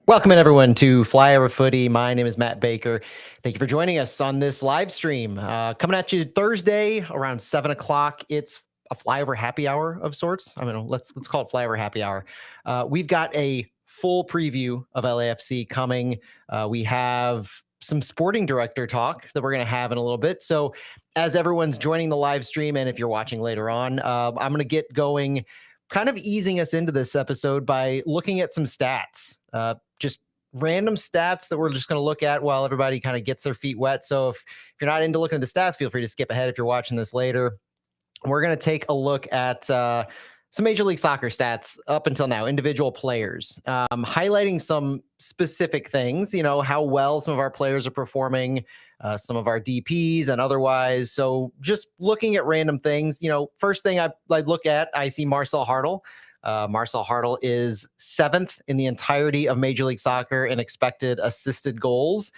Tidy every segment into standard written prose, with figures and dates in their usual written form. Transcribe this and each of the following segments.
Welcome in everyone to Flyover Footy. My name is Matt Baker. Thank you for joining us on this live stream. Coming at you Thursday around 7 o'clock. It's a flyover happy hour of sorts. I mean, let's call it flyover happy hour. We've got a full preview of LAFC coming. We have some sporting director talk that we're going to have in a little bit. So as everyone's joining the live stream, and if you're watching later on, I'm going to get going, kind of easing us into this episode by looking at some stats. Just random stats that we're just going to look at while everybody kind of gets their feet wet. So if you're not into looking at the stats, feel free to skip ahead if you're watching this later. We're going to take a look at some Major League Soccer stats up until now, individual players, highlighting some specific things, how well some of our players are performing, some of our DPs and otherwise. So just looking at random things, first thing I look at, I see Marcel Hartl. Marcel Hartl is 7th in the entirety of Major League Soccer in expected assisted goals.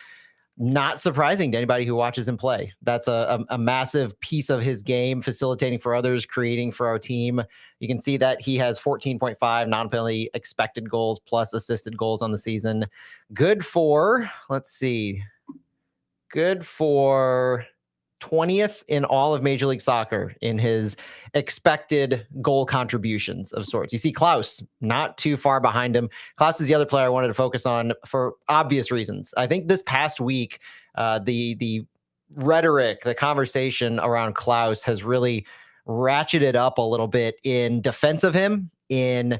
Not surprising to anybody who watches him play. That's a massive piece of his game, facilitating for others, creating for our team. You can see that he has 14.5 non-penalty expected goals plus assisted goals on the season. Good for 20th in all of Major League Soccer in his expected goal contributions of sorts. You see Klaus not too far behind him. Klaus is the other player I wanted to focus on for obvious reasons. I think this past week, the rhetoric, the conversation around Klaus has really ratcheted up a little bit in defense of him, in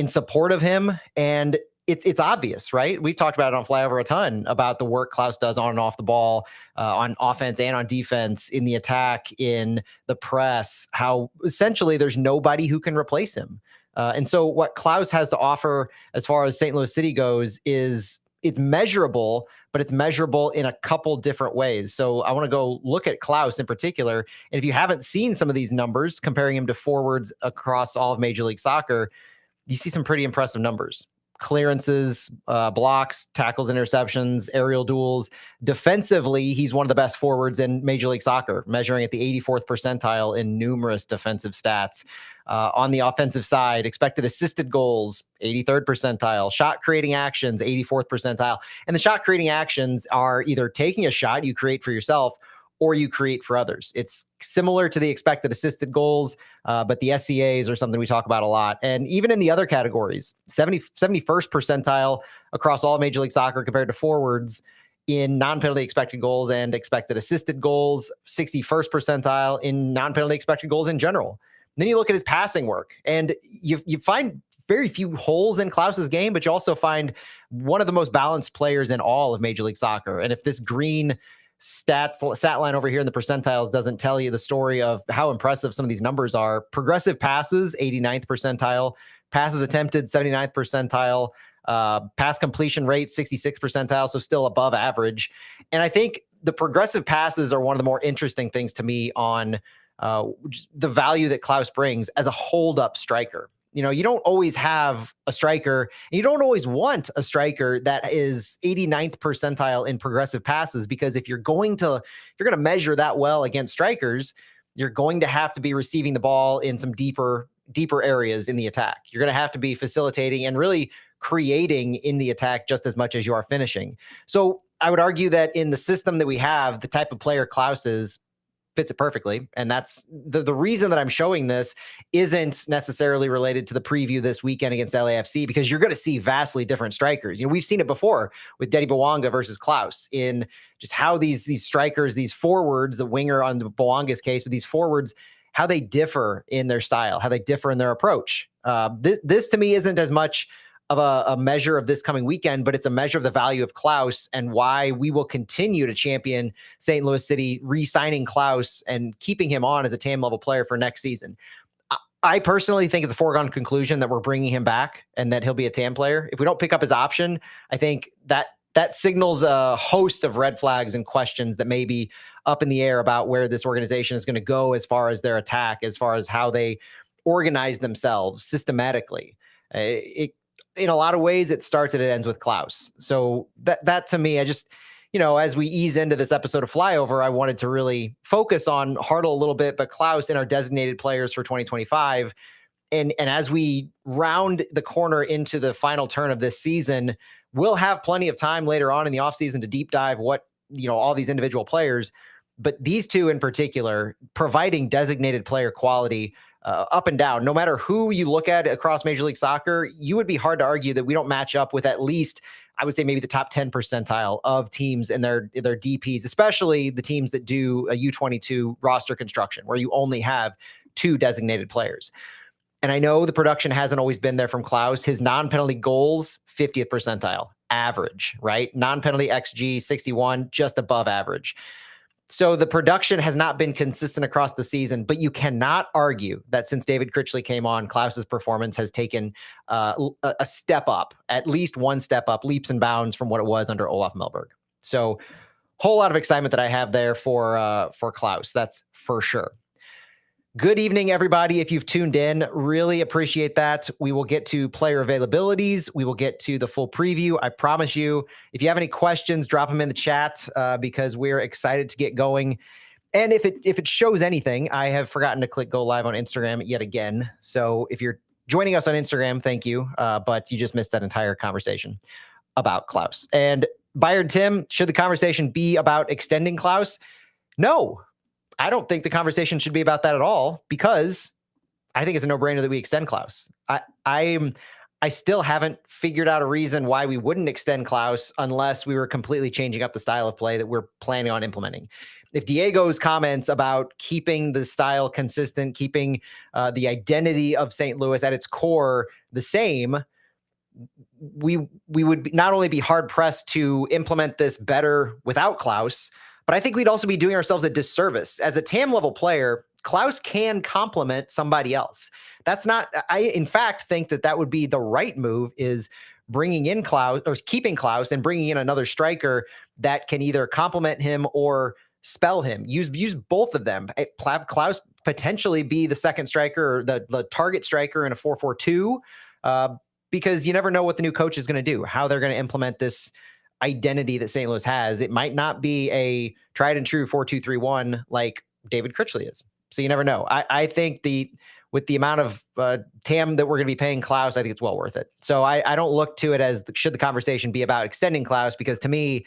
support of him, and it's obvious, right? We've talked about it on Flyover a ton about the work Klaus does on and off the ball, on offense and on defense, in the attack, in the press, how essentially there's nobody who can replace him. And so what Klaus has to offer as far as St. Louis City goes is it's measurable, but it's measurable in a couple different ways. So I want to go look at Klaus in particular. And if you haven't seen some of these numbers, comparing him to forwards across all of Major League Soccer, you see some pretty impressive numbers. Clearances, blocks, tackles, interceptions, aerial duels. Defensively, he's one of the best forwards in Major League Soccer, measuring at the 84th percentile in numerous defensive stats. On the offensive side, expected assisted goals, 83rd percentile. Shot creating actions, 84th percentile. And the shot creating actions are either taking a shot you create for yourself or you create for others. It's similar to the expected assisted goals, but the SCAs are something we talk about a lot. And even in the other categories, 71st percentile across all Major League Soccer compared to forwards in non-penalty expected goals and expected assisted goals, 61st percentile in non-penalty expected goals in general. And then you look at his passing work, and you find very few holes in Klaus's game, but you also find one of the most balanced players in all of Major League Soccer. And if this green stat line over here in the percentiles doesn't tell you the story of how impressive some of these numbers are, progressive passes, 89th percentile, passes attempted, 79th percentile, pass completion rate, 66th percentile, so still above average. And I think the progressive passes are one of the more interesting things to me on the value that Klaus brings as a hold-up striker. You don't always have a striker, and you don't always want a striker that is 89th percentile in progressive passes, because if you're going to measure that well against strikers, you're going to have to be receiving the ball in some deeper areas in the attack. You're going to have to be facilitating and really creating in the attack just as much as you are finishing. So I would argue that in the system that we have, the type of player Klaus is fits it perfectly. And that's the reason that I'm showing this isn't necessarily related to the preview this weekend against LAFC, because you're going to see vastly different strikers. We've seen it before with Dedi Bawanga versus Klaus, in just how these strikers, these forwards, the winger on the Bwanga's case, but these forwards, how they differ in their style, how they differ in their approach. This to me isn't as much of a measure of this coming weekend, but it's a measure of the value of Klaus and why we will continue to champion St. Louis City, re-signing Klaus and keeping him on as a TAM level player for next season. I personally think it's a foregone conclusion that we're bringing him back and that he'll be a TAM player. If we don't pick up his option, I think that signals a host of red flags and questions that may be up in the air about where this organization is going to go as far as their attack, as far as how they organize themselves systematically. In a lot of ways, it starts and it ends with Klaus. So that to me, I just, as we ease into this episode of Flyover, I wanted to really focus on Hartl a little bit, but Klaus in our designated players for 2025. and as we round the corner into the final turn of this season, we'll have plenty of time later on in the offseason to deep dive all these individual players. But these two in particular, providing designated player quality up and down, no matter who you look at across Major League Soccer, you would be hard to argue that we don't match up with at least, I would say, maybe the top 10 percentile of teams in their DPs, especially the teams that do a U22 roster construction where you only have two designated players. And I know the production hasn't always been there from Klaus. His non-penalty goals, 50th percentile, average, right? Non-penalty XG, 61, just above average. So the production has not been consistent across the season, but you cannot argue that since David Critchley came on, Klaus's performance has taken a step up, at least one step up, leaps and bounds from what it was under Olaf Melberg. So whole lot of excitement that I have there for Klaus. That's for sure. Good evening, everybody. If you've tuned in, really appreciate that. We will get to player availabilities. We will get to the full preview. I promise you, if you have any questions, drop them in the chat because we're excited to get going. And if it shows anything, I have forgotten to click go live on Instagram yet again. So if you're joining us on Instagram, thank you. But you just missed that entire conversation about Klaus. And Bayard Tim, should the conversation be about extending Klaus? No. I don't think the conversation should be about that at all, because I think it's a no-brainer that we extend Klaus. I still haven't figured out a reason why we wouldn't extend Klaus unless we were completely changing up the style of play that we're planning on implementing. If Diego's comments about keeping the style consistent, keeping the identity of St. Louis at its core the same, we would not only be hard-pressed to implement this better without Klaus, but I think we'd also be doing ourselves a disservice. As a TAM level player, Klaus can complement somebody else. I in fact think that would be the right move, is bringing in Klaus or keeping Klaus and bringing in another striker that can either complement him or spell him. Use both of them. Klaus potentially be the second striker or the target striker in a 4-4-2 because you never know what the new coach is going to do, how they're going to implement this identity that St. Louis has. It might not be a tried and true 4-2-3-1 like David Critchley is. So you never know. I think with the amount of TAM that we're going to be paying Klaus, I think it's well worth it. So I don't look to it as should the conversation be about extending Klaus, because to me,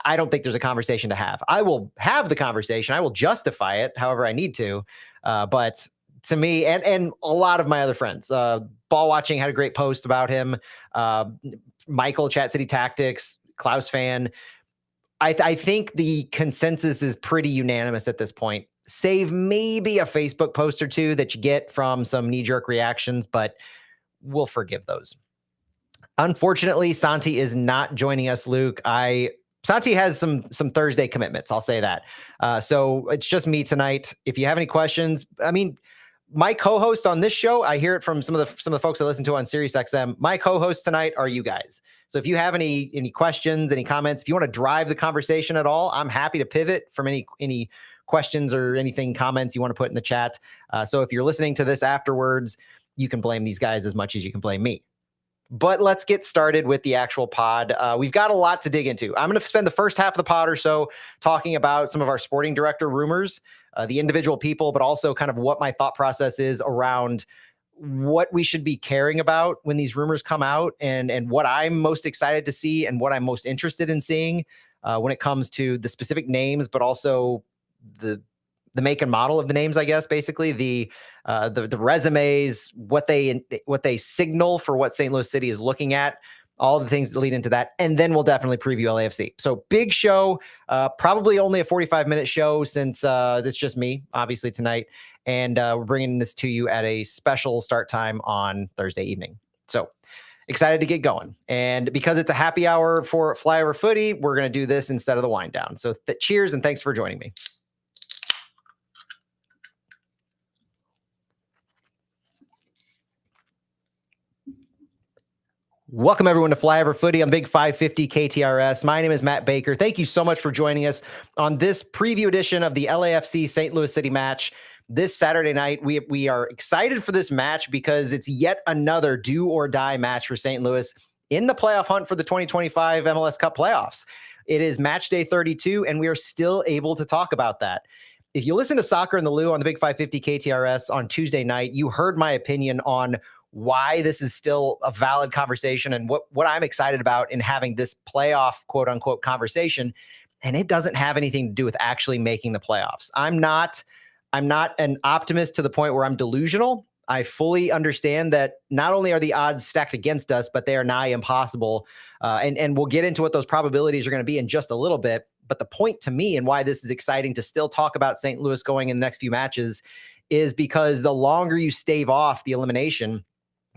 I don't think there's a conversation to have. I will have the conversation. I will justify it however I need to. But to me, and a lot of my other friends, Ball Watching had a great post about him. Michael, Chat City Tactics, Klaus fan. I think the consensus is pretty unanimous at this point, save maybe a Facebook post or two that you get from some knee-jerk reactions, but we'll forgive those. Unfortunately, Santi is not joining us, Luke. Santi has some Thursday commitments, I'll say that. So it's just me tonight. If you have any questions, my co-host on this show, I hear it from some of the folks I listen to on SiriusXM. My co-hosts tonight are you guys. So if you have any questions, any comments, if you want to drive the conversation at all, I'm happy to pivot from any questions or anything, comments you want to put in the chat. So if you're listening to this afterwards, you can blame these guys as much as you can blame me. But let's get started with the actual pod. We've got a lot to dig into. I'm going to spend the first half of the pod or so talking about some of our sporting director rumors, the individual people, but also kind of what my thought process is around what we should be caring about when these rumors come out, and what I'm most excited to see and what I'm most interested in seeing when it comes to the specific names, but also the make and model of the names, I guess, basically the resumes, what they signal for what St. Louis City is looking at, all the things that lead into that. And then we'll definitely preview LAFC. So big show, probably only a 45-minute show since it's just me, obviously, tonight. And we're bringing this to you at a special start time on Thursday evening. So excited to get going. And because it's a happy hour for Flyover Footy, we're going to do this instead of the wind down. So cheers and thanks for joining me. Welcome, everyone, to Flyover Footy on Big 550 KTRS. My name is Matt Baker. Thank you so much for joining us on this preview edition of the LAFC St. Louis City match this Saturday night. We are excited for this match because it's yet another do-or-die match for St. Louis in the playoff hunt for the 2025 MLS Cup playoffs. It is match day 32, and we are still able to talk about that. if you listen to Soccer in the Lou on the Big 550 KTRS on Tuesday night, you heard my opinion on why this is still a valid conversation and what I'm excited about in having this playoff quote unquote conversation. And it doesn't have anything to do with actually making the playoffs. I'm not an optimist to the point where I'm delusional. I fully understand that not only are the odds stacked against us, but they are nigh impossible. And we'll get into what those probabilities are going to be in just a little bit. But the point to me and why this is exciting to still talk about St. Louis going in the next few matches is because the longer you stave off the elimination,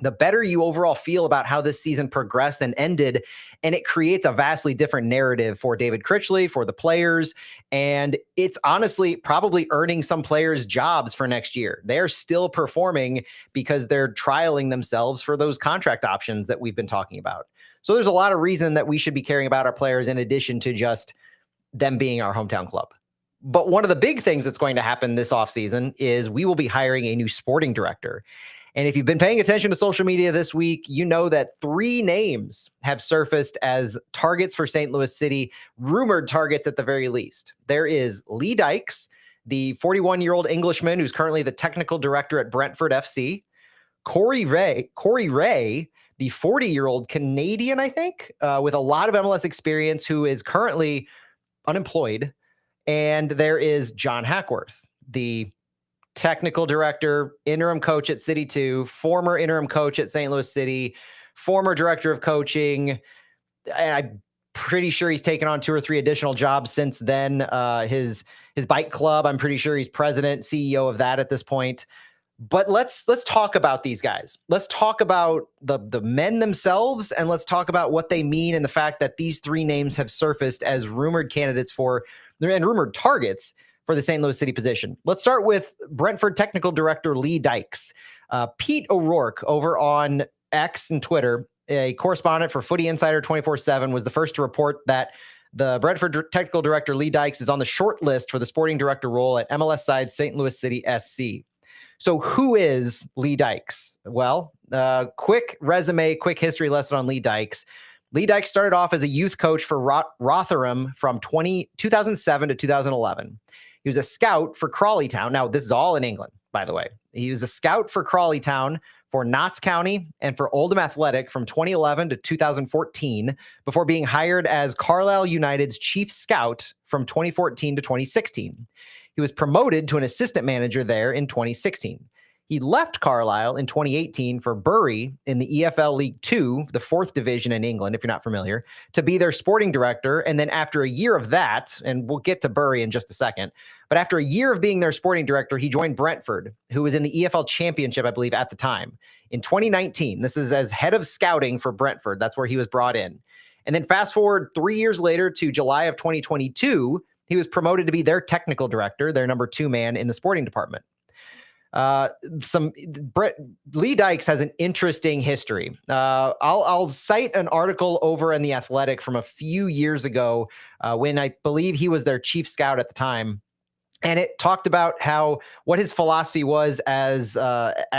the better you overall feel about how this season progressed and ended. And it creates a vastly different narrative for David Critchley, for the players. And it's honestly probably earning some players jobs for next year. They're still performing because they're trialing themselves for those contract options that we've been talking about. So there's a lot of reason that we should be caring about our players in addition to just them being our hometown club. But one of the big things that's going to happen this offseason is we will be hiring a new sporting director. And if you've been paying attention to social media this week, you know that 3 names have surfaced as targets for St. Louis City, rumored targets at the very least. There is Lee Dykes, the 41-year-old Englishman who's currently the technical director at Brentford FC. Corey Ray, the 40-year-old Canadian, I think, with a lot of MLS experience, who is currently unemployed. And there is John Hackworth, the technical director, interim coach at City 2, former interim coach at St. Louis City, former director of coaching. And I'm pretty sure he's taken on 2 or 3 additional jobs since then. His bike club, I'm pretty sure he's president, CEO of that at this point. But let's talk about these guys. Let's talk about the men themselves, and let's talk about what they mean and the fact that these 3 names have surfaced as rumored candidates for and rumored targets for the St. Louis City position. Let's start with Brentford technical director Lee Dykes. Pete O'Rourke over on X and Twitter, a correspondent for Footy Insider 24/7, was the first to report that the Brentford technical director Lee Dykes is on the short list for the sporting director role at MLS side St. Louis City SC. So who is Lee Dykes? Well, quick resume, quick history lesson on Lee Dykes. Lee Dykes started off as a youth coach for Rotherham from 2007 to 2011. He was a scout for Crawley Town. Now, this is all in England, by the way. He was a scout for Crawley Town, for Notts County, and for Oldham Athletic from 2011 to 2014, before being hired as Carlisle United's chief scout from 2014 to 2016. He was promoted to an assistant manager there in 2016. He left Carlisle in 2018 for Bury in the EFL League 2, the 4th division in England, if you're not familiar, to be their sporting director. And then after a year of that, and we'll get to Bury in just a second, but after a year of being their sporting director, he joined Brentford, who was in the EFL Championship, I believe, at the time. In 2019, this is as head of scouting for Brentford. That's where he was brought in. And then fast forward 3 years later to July of 2022, he was promoted to be their technical director, their number 2 man in the sporting department. Lee Dykes has an interesting history. I'll cite an article over in The Athletic from a few years ago when I believe he was their chief scout at the time. And it talked about what his philosophy was as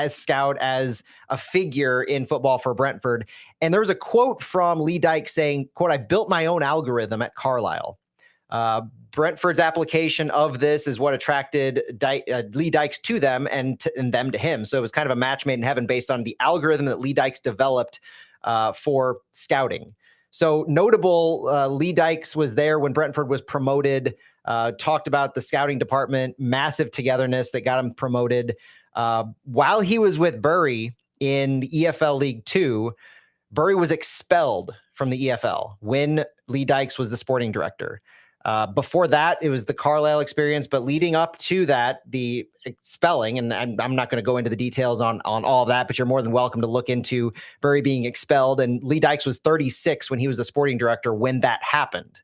scout, as a figure in football for Brentford. And there was a quote from Lee Dykes saying, quote, "I built my own algorithm at Carlisle." Brentford's application of this is what attracted Lee Dykes to them and them to him. So it was kind of a match made in heaven based on the algorithm that Lee Dykes developed for scouting. So notable, Lee Dykes was there when Brentford was promoted, talked about the scouting department, massive togetherness that got him promoted. While he was with Bury in the EFL League 2, Bury was expelled from the EFL when Lee Dykes was the sporting director. Before that, it was the Carlisle experience, but leading up to that, the expelling, and I'm not going to go into the details on all of that, but you're more than welcome to look into Bury being expelled. And Lee Dykes was 36 when he was the sporting director when that happened.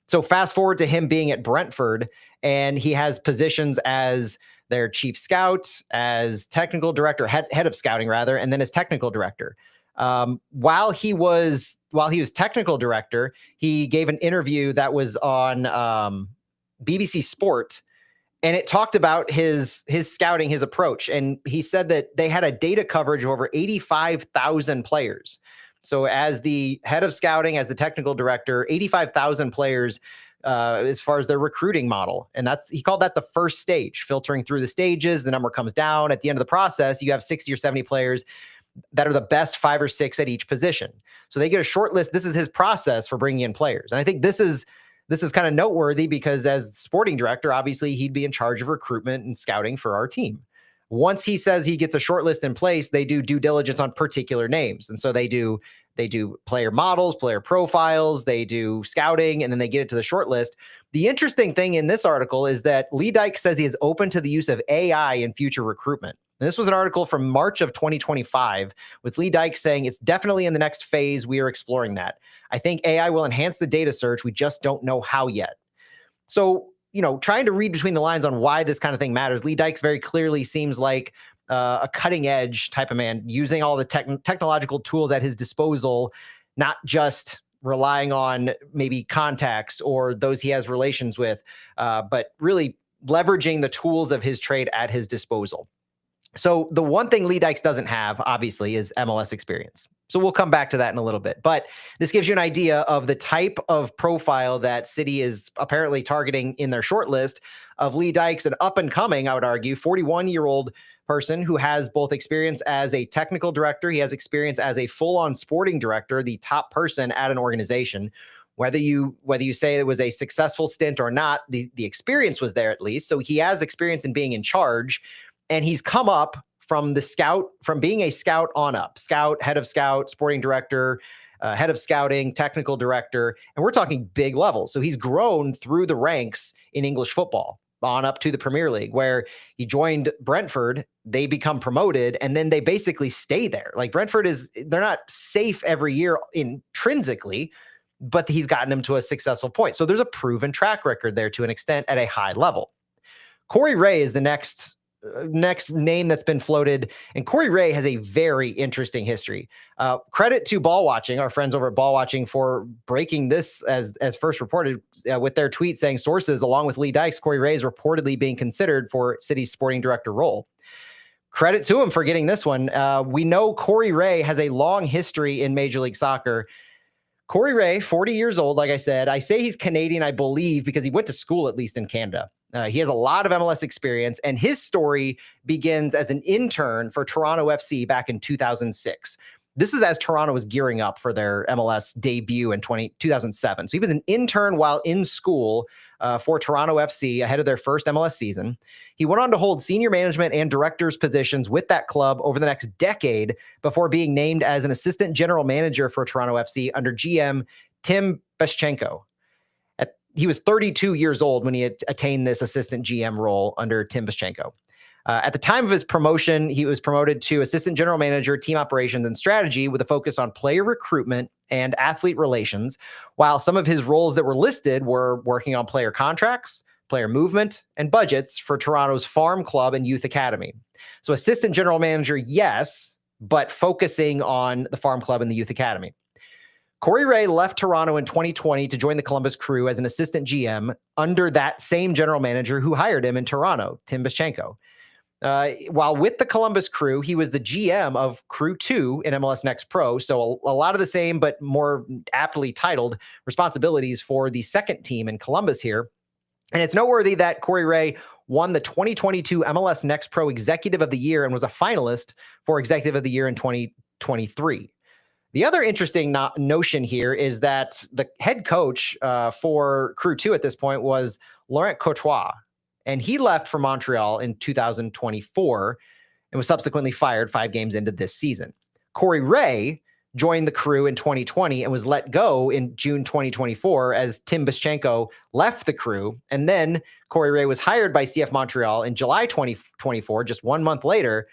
So fast forward to him being at Brentford, and he has positions as their chief scout, as technical director, head of scouting rather, and then as technical director. While he was technical director, he gave an interview that was on BBC Sport, and it talked about his scouting, his approach. And he said that they had a data coverage of over 85,000 players. So as the head of scouting, as the technical director, 85,000 players as far as their recruiting model. And he called that the first stage, filtering through the stages. The number comes down. At the end of the process, you have 60 or 70 players that are the best 5 or 6 at each position. So they get a short list. This is his process for bringing in players. And I think this is kind of noteworthy because as sporting director, obviously he'd be in charge of recruitment and scouting for our team. Once he says he gets a short list in place, they do due diligence on particular names. And so they do player models, player profiles, they do scouting, and then they get it to the short list. The interesting thing in this article is that Lee Dykes says he is open to the use of AI in future recruitment. And this was an article from March of 2025 with Lee Dykes saying it's definitely in the next phase. We are exploring that. I think AI will enhance the data search. We just don't know how yet. So, trying to read between the lines on why this kind of thing matters, Lee Dykes very clearly seems like a cutting edge type of man, using all the technological tools at his disposal, not just relying on maybe contacts or those he has relations with, but really leveraging the tools of his trade at his disposal. So the one thing Lee Dykes doesn't have, obviously, is MLS experience. So we'll come back to that in a little bit. But this gives you an idea of the type of profile that City is apparently targeting in their short list of Lee Dykes, an up-and-coming, I would argue, 41-year-old person who has both experience as a technical director. He has experience as a full-on sporting director, the top person at an organization. Whether you say it was a successful stint or not, the experience was there at least. So he has experience in being in charge. And he's come up from being a scout on up, head of scout, sporting director, head of scouting, technical director. And we're talking big levels. So he's grown through the ranks in English football on up to the Premier League, where he joined Brentford. They become promoted and then they basically stay there. Like Brentford they're not safe every year intrinsically, but he's gotten them to a successful point. So there's a proven track record there to an extent at a high level. Corey Ray is the next name that's been floated. And Corey Ray has a very interesting history. Credit to Ball Watching, our friends over at Ball Watching, for breaking this as first reported with their tweet saying sources, along with Lee Dykes, Corey Ray is reportedly being considered for City's sporting director role. Credit to him for getting this one. We know Corey Ray has a long history in Major League Soccer. Corey Ray, 40 years old, like I said. I say he's Canadian, I believe, because he went to school at least in Canada. He has a lot of MLS experience, and his story begins as an intern for Toronto FC back in 2006. This is as Toronto was gearing up for their MLS debut in 2007. So he was an intern while in school for Toronto FC ahead of their first MLS season. He went on to hold senior management and directors positions with that club over the next decade before being named as an assistant general manager for Toronto FC under GM Tim Beschenko. He was 32 years old when he attained this assistant GM role under Tim Beschenko. At the time of his promotion, he was promoted to assistant general manager, team operations and strategy with a focus on player recruitment and athlete relations, while some of his roles that were listed were working on player contracts, player movement, and budgets for Toronto's farm club and youth academy. So assistant general manager, yes, but focusing on the farm club and the youth academy. Corey Ray left Toronto in 2020 to join the Columbus Crew as an assistant GM under that same general manager who hired him in Toronto, Tim Beschenko. While with the Columbus Crew, he was the GM of Crew 2 in MLS Next Pro. So a lot of the same, but more aptly titled responsibilities for the second team in Columbus here. And it's noteworthy that Corey Ray won the 2022 MLS Next Pro Executive of the Year and was a finalist for Executive of the Year in 2023. The other interesting notion here is that the head coach for Crew 2 at this point was Laurent Courtois, and he left for Montreal in 2024 and was subsequently fired 5 games into this season. Corey Ray joined the Crew in 2020 and was let go in June 2024 as Tim Beschenko left the Crew, and then Corey Ray was hired by CF Montreal in July 2024, just 1 month later,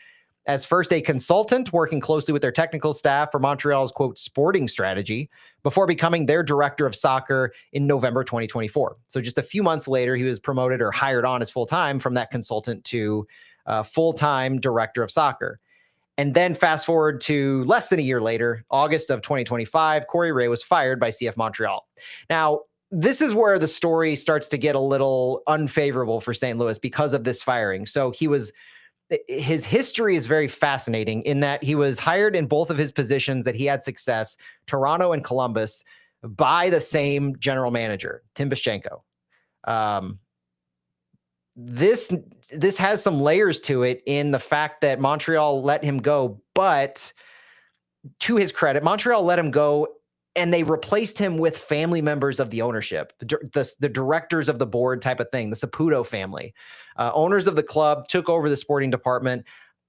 as first a consultant working closely with their technical staff for Montreal's, quote, sporting strategy, before becoming their director of soccer in November 2024. So just a few months later, he was promoted or hired on as full-time from that consultant to full-time director of soccer. And then fast forward to less than a year later, August of 2025, Corey Ray was fired by CF Montreal. Now, this is where the story starts to get a little unfavorable for St. Louis because of this firing. So his history is very fascinating in that he was hired in both of his positions that he had success, Toronto and Columbus, by the same general manager, Tim Bischenko. This has some layers to it in the fact that Montreal let him go, but to his credit, Montreal let him go and they replaced him with family members of the ownership, the directors of the board type of thing, the Saputo family. Owners of the club took over the sporting department.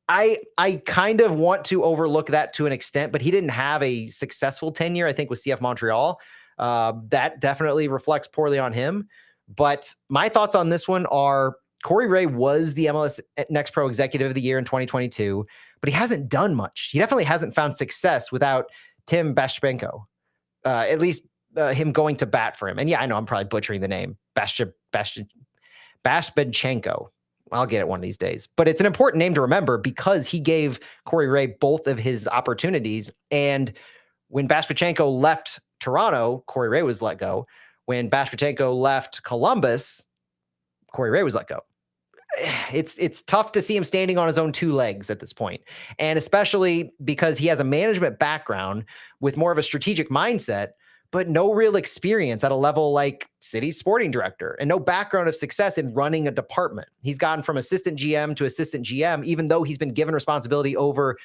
I kind of want to overlook that to an extent, but he didn't have a successful tenure, I think, with CF Montreal. That definitely reflects poorly on him. But my thoughts on this one are Corey Ray was the MLS Next Pro Executive of the Year in 2022, but he hasn't done much. He definitely hasn't found success without Tim Bischenko, at least him going to bat for him. And yeah, I know I'm probably butchering the name, Bashbedchenko. I'll get it one of these days. But it's an important name to remember because he gave Corey Ray both of his opportunities. And when Bashbedchenko left Toronto, Corey Ray was let go. When Bashbedchenko left Columbus, Corey Ray was let go. It's tough to see him standing on his own two legs at this point. And especially because he has a management background with more of a strategic mindset, but no real experience at a level like City's sporting director and no background of success in running a department. He's gotten from assistant GM to assistant GM, even though he's been given responsibility over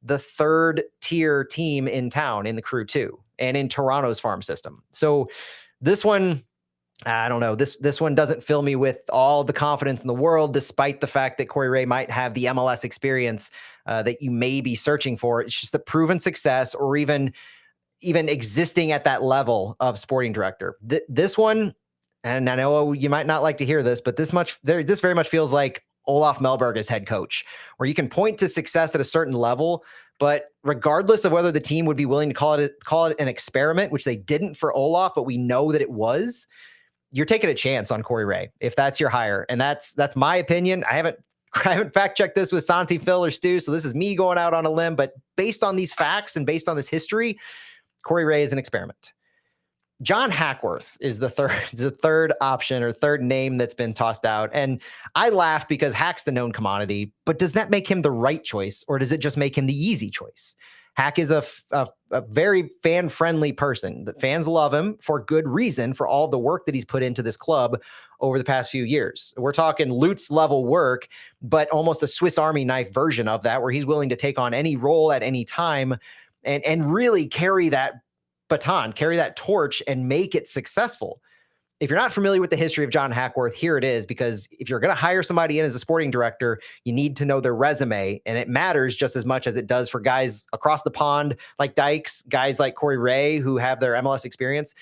the third tier team in town in the Crew 2 and in Toronto's farm system. So this one, I don't know. This one doesn't fill me with all the confidence in the world, despite the fact that Corey Ray might have the MLS experience that you may be searching for. It's just the proven success or even existing at that level of sporting director. This one, and I know you might not like to hear this, but this very much feels like Olaf Melberg as head coach, where you can point to success at a certain level, but regardless of whether the team would be willing to call it an experiment, which they didn't for Olaf, but we know that it was, you're taking a chance on Corey Ray if that's your hire. And that's my opinion. I haven't fact checked this with Santi, Phil, or Stu, so this is me going out on a limb, but based on these facts and based on this history, Corey Ray is an experiment. John Hackworth is the third option or third name that's been tossed out. And I laugh because Hack's the known commodity, but does that make him the right choice or does it just make him the easy choice? Hack is a very fan-friendly person. The fans love him for good reason for all the work that he's put into this club over the past few years. We're talking Lutz level work, but almost a Swiss Army knife version of that, where he's willing to take on any role at any time and really carry that baton, carry that torch and make it successful. If you're not familiar with the history of John Hackworth, here it is, because if you're going to hire somebody in as a sporting director, you need to know their resume, and it matters just as much as it does for guys across the pond like Dykes, guys like Corey Ray who have their MLS experience.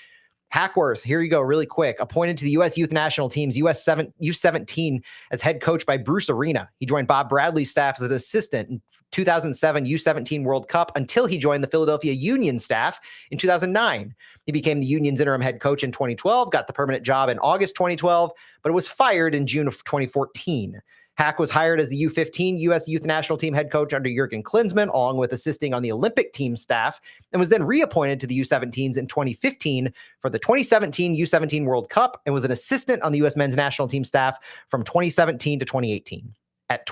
Hackworth, here you go, really quick. Appointed to the U.S. Youth National Team's U17 as head coach by Bruce Arena. He joined Bob Bradley's staff as an assistant in 2007 U17 World Cup until he joined the Philadelphia Union staff in 2009. He became the Union's interim head coach in 2012, got the permanent job in August 2012, but was fired in June of 2014. Hack was hired as the U15 U.S. Youth National Team head coach under Jurgen Klinsmann, along with assisting on the Olympic team staff, and was then reappointed to the U17s in 2015 for the 2017 U17 World Cup, and was an assistant on the U.S. men's national team staff from 2017 to 2018.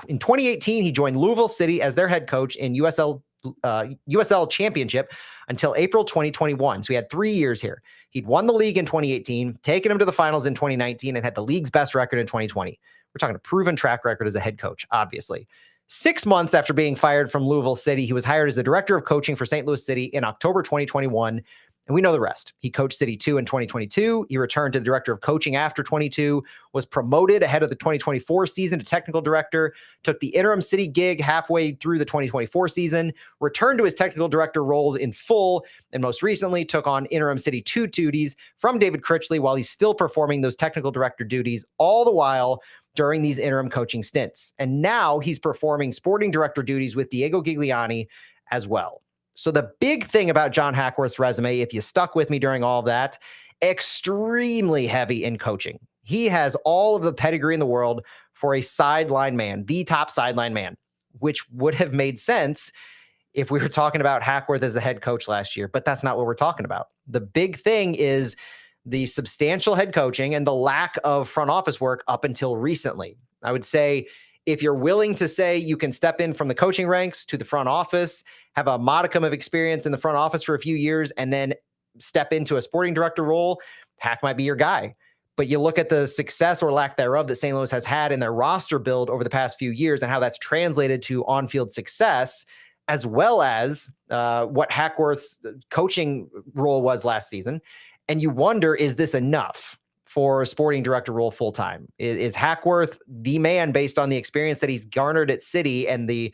In 2018, he joined Louisville City as their head coach in USL Championship until April 2021. So he had 3 years here. He'd won the league in 2018, taken him to the finals in 2019, and had the league's best record in 2020. We're talking a proven track record as a head coach, obviously. 6 months after being fired from Louisville City, he was hired as the director of coaching for St. Louis City in October 2021. And we know the rest. He coached City 2 in 2022. He returned to the director of coaching after 22, was promoted ahead of the 2024 season to technical director, took the interim City gig halfway through the 2024 season, returned to his technical director roles in full, and most recently took on interim City 2 duties from David Critchley while he's still performing those technical director duties, all the while during these interim coaching stints. And now he's performing sporting director duties with Diego Gigliani as well. So the big thing about John Hackworth's resume, if you stuck with me during all of that, extremely heavy in coaching. He has all of the pedigree in the world for a sideline man, the top sideline man, which would have made sense if we were talking about Hackworth as the head coach last year, but that's not what we're talking about. The big thing is the substantial head coaching and the lack of front office work up until recently. I would say if you're willing to say you can step in from the coaching ranks to the front office, have a modicum of experience in the front office for a few years, and then step into a sporting director role, Hack might be your guy. But you look at the success or lack thereof that St. Louis has had in their roster build over the past few years and how that's translated to on-field success, as well as what Hackworth's coaching role was last season. And you wonder, is this enough for a sporting director role full-time? Is Hackworth the man based on the experience that he's garnered at City and the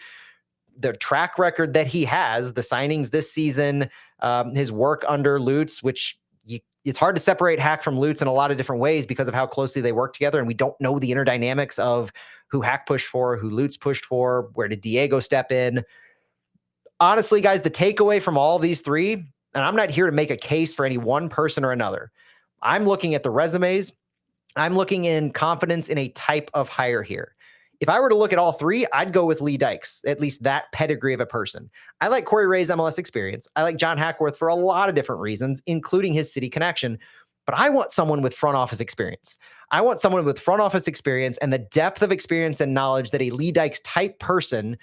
track record that he has, the signings this season, his work under Lutz, which it's hard to separate Hack from Lutz in a lot of different ways because of how closely they work together. And we don't know the inner dynamics of who Hack pushed for, who Lutz pushed for, where did Diego step in. Honestly, guys, the takeaway from all of these three, and I'm not here to make a case for any one person or another. I'm looking at the resumes. I'm looking in confidence in a type of hire here. If I were to look at all three, I'd go with Lee Dykes, at least that pedigree of a person. I like Corey Ray's MLS experience. I like John Hackworth for a lot of different reasons, including his City connection. But I want someone with front office experience. I want someone with front office experience and the depth of experience and knowledge that a Lee Dykes type person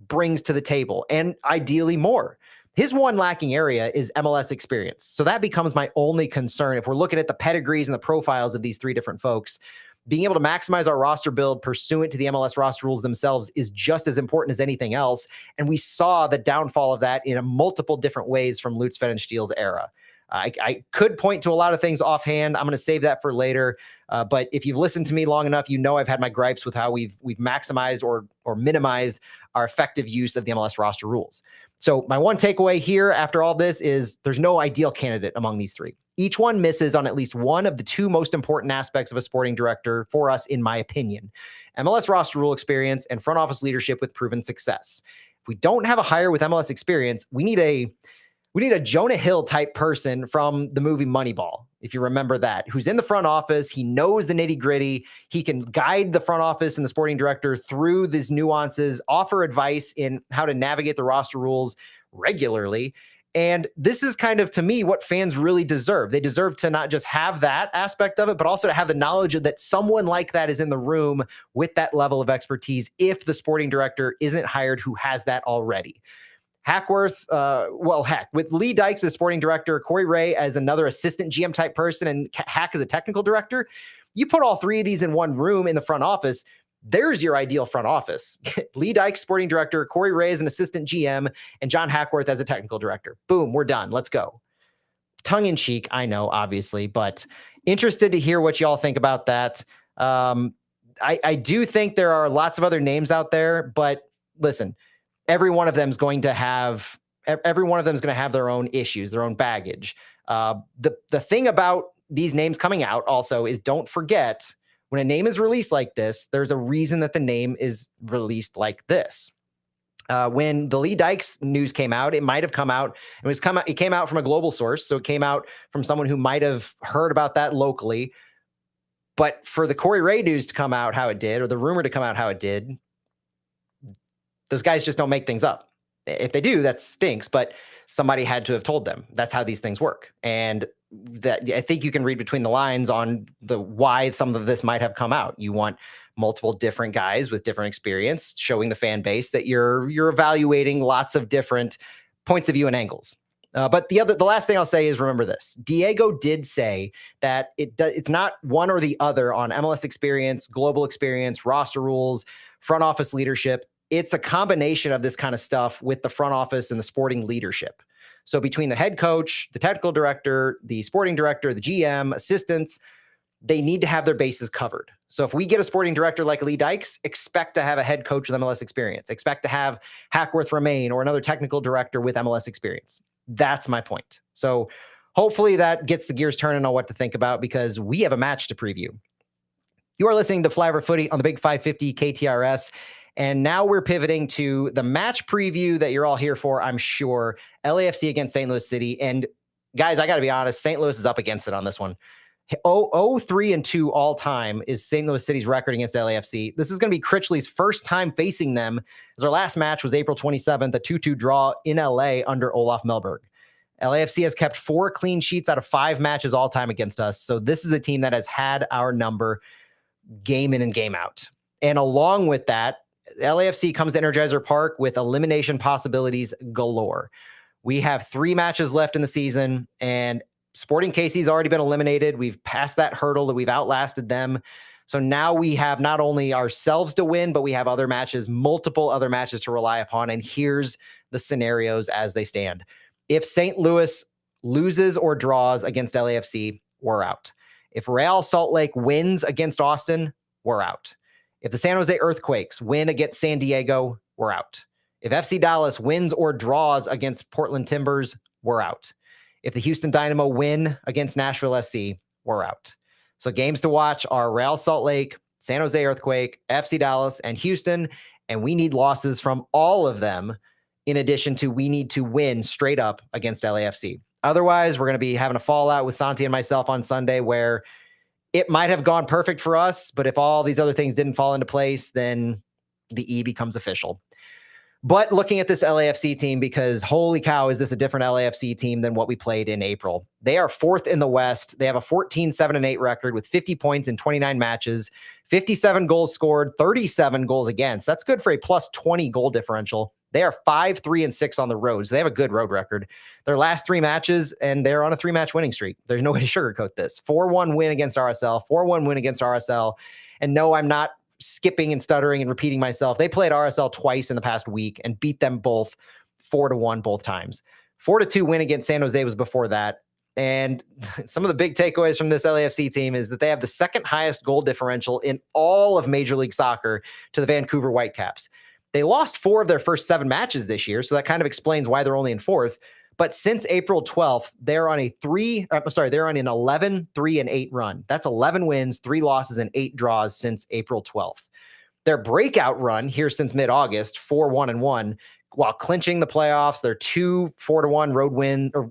brings to the table, and ideally more. His one lacking area is MLS experience. So that becomes my only concern. If we're looking at the pedigrees and the profiles of these three different folks, being able to maximize our roster build pursuant to the MLS roster rules themselves is just as important as anything else. And we saw the downfall of that in multiple different ways from Lutz Pfannenstiel's era. I could point to a lot of things offhand. I'm going to save that for later. But if you've listened to me long enough, you know I've had my gripes with how we've maximized or minimized our effective use of the MLS roster rules. So my one takeaway here after all this is there's no ideal candidate among these three. Each one misses on at least one of the two most important aspects of a sporting director for us, in my opinion: MLS roster rule experience and front office leadership with proven success. If we don't have a hire with MLS experience, we need a Jonah Hill type person from the movie Moneyball, if you remember that, who's in the front office. He knows the nitty gritty. He can guide the front office and the sporting director through these nuances, offer advice in how to navigate the roster rules regularly. And this is kind of, to me, what fans really deserve. They deserve to not just have that aspect of it, but also to have the knowledge that someone like that is in the room with that level of expertise if the sporting director isn't hired who has that already. Hackworth, heck, with Lee Dykes as sporting director, Corey Ray as another assistant GM type person, and Hack as a technical director, you put all three of these in one room in the front office, there's your ideal front office. Lee Dykes, sporting director, Corey Ray as an assistant GM, and John Hackworth as a technical director. Boom, we're done. Let's go. Tongue in cheek, I know, obviously, but interested to hear what y'all think about that. I do think there are lots of other names out there, but listen, every one of them is going to have their own issues, their own baggage. The thing about these names coming out also is, don't forget, when a name is released like this, there's a reason that the name is released like this. When the Lee Dykes news came out, it might have come out. It came out from a global source, so it came out from someone who might have heard about that locally. But for the Corey Ray news to come out how it did, or the rumor to come out how it did, those guys just don't make things up. If they do, that stinks, but somebody had to have told them. That's how these things work. And that, I think you can read between the lines on the why some of this might have come out. You want multiple different guys with different experience, showing the fan base that you're evaluating lots of different points of view and angles. But the last thing I'll say is, remember this: Diego did say that it's not one or the other on MLS experience, global experience, roster rules, front office leadership. It's a combination of this kind of stuff with the front office and the sporting leadership. So between the head coach, the technical director, the sporting director, the GM, assistants, they need to have their bases covered. So if we get a sporting director like Lee Dykes, expect to have a head coach with MLS experience. Expect to have Hackworth remain, or another technical director with MLS experience. That's my point. So hopefully that gets the gears turning on what to think about, because we have a match to preview. You are listening to Flyover Footy on the Big 550 KTRS. And now we're pivoting to the match preview that you're all here for, I'm sure. LAFC against St. Louis City. And guys, I got to be honest, St. Louis is up against it on this one. 0-3-2 all time is St. Louis City's record against LAFC. This is going to be Critchley's first time facing them, as our last match was April 27th, a 2-2 draw in LA under Olaf Melberg. LAFC has kept 4 clean sheets out of 5 matches all time against us. So this is a team that has had our number game in and game out. And along with that, LAFC comes to Energizer Park with elimination possibilities galore. We have 3 matches left in the season, and Sporting KC's already been eliminated. We've passed that hurdle, that we've outlasted them. So now we have not only ourselves to win, but we have other matches, multiple other matches to rely upon. And here's the scenarios as they stand. If St. Louis loses or draws against LAFC, we're out. If Real Salt Lake wins against Austin, we're out. If the San Jose Earthquakes win against San Diego, we're out. If FC Dallas wins or draws against Portland Timbers, we're out. If the Houston Dynamo win against Nashville SC, we're out. So games to watch are Real Salt Lake, San Jose Earthquake, FC Dallas, and Houston. And we need losses from all of them, in addition to we need to win straight up against LAFC. Otherwise, we're going to be having a fallout with Santi and myself on Sunday where it might have gone perfect for us, but if all these other things didn't fall into place, then the E becomes official. But looking at this LAFC team, because holy cow, is this a different LAFC team than what we played in April? They are 4th in the West. They have a 14-7-8 record with 50 points in 29 matches, 57 goals scored, 37 goals against. That's good for a plus 20 goal differential. They are 5-3-6 on the road, so they have a good road record. Their last 3 matches, and they're on a 3-match winning streak. There's no way to sugarcoat this. 4-1 win against RSL, 4-1 win against RSL. And no, I'm not skipping and stuttering and repeating myself. They played RSL twice in the past week and beat them both 4-1 both times. 4-2 win against San Jose was before that. And some of the big takeaways from this LAFC team is that they have the 2nd highest goal differential in all of Major League Soccer to the Vancouver Whitecaps. They lost 4 of their first 7 matches this year, so that kind of explains why they're only in 4th. But since April 12th, they're on an 11-3-8 run. That's 11 wins, 3 losses, and 8 draws since April 12th. Their breakout run here since mid-August, 4-1-1, while clinching the playoffs, their 2 4-1 road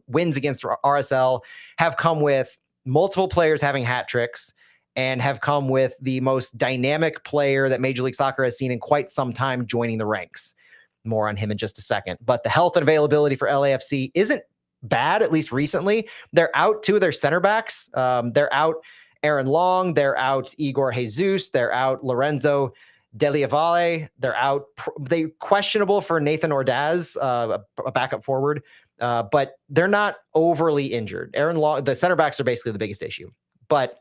wins against RSL have come with multiple players having hat tricks and have come with the most dynamic player that Major League Soccer has seen in quite some time joining the ranks. More on him in just a second. But the health and availability for LAFC isn't bad, at least recently. They're out 2 of their center backs. They're out Aaron Long. They're out Igor Jesus. They're out Lorenzo Deliavalle. They're out. They questionable for Nathan Ordaz, a backup forward, but they're not overly injured. Aaron Long, the center backs are basically the biggest issue. But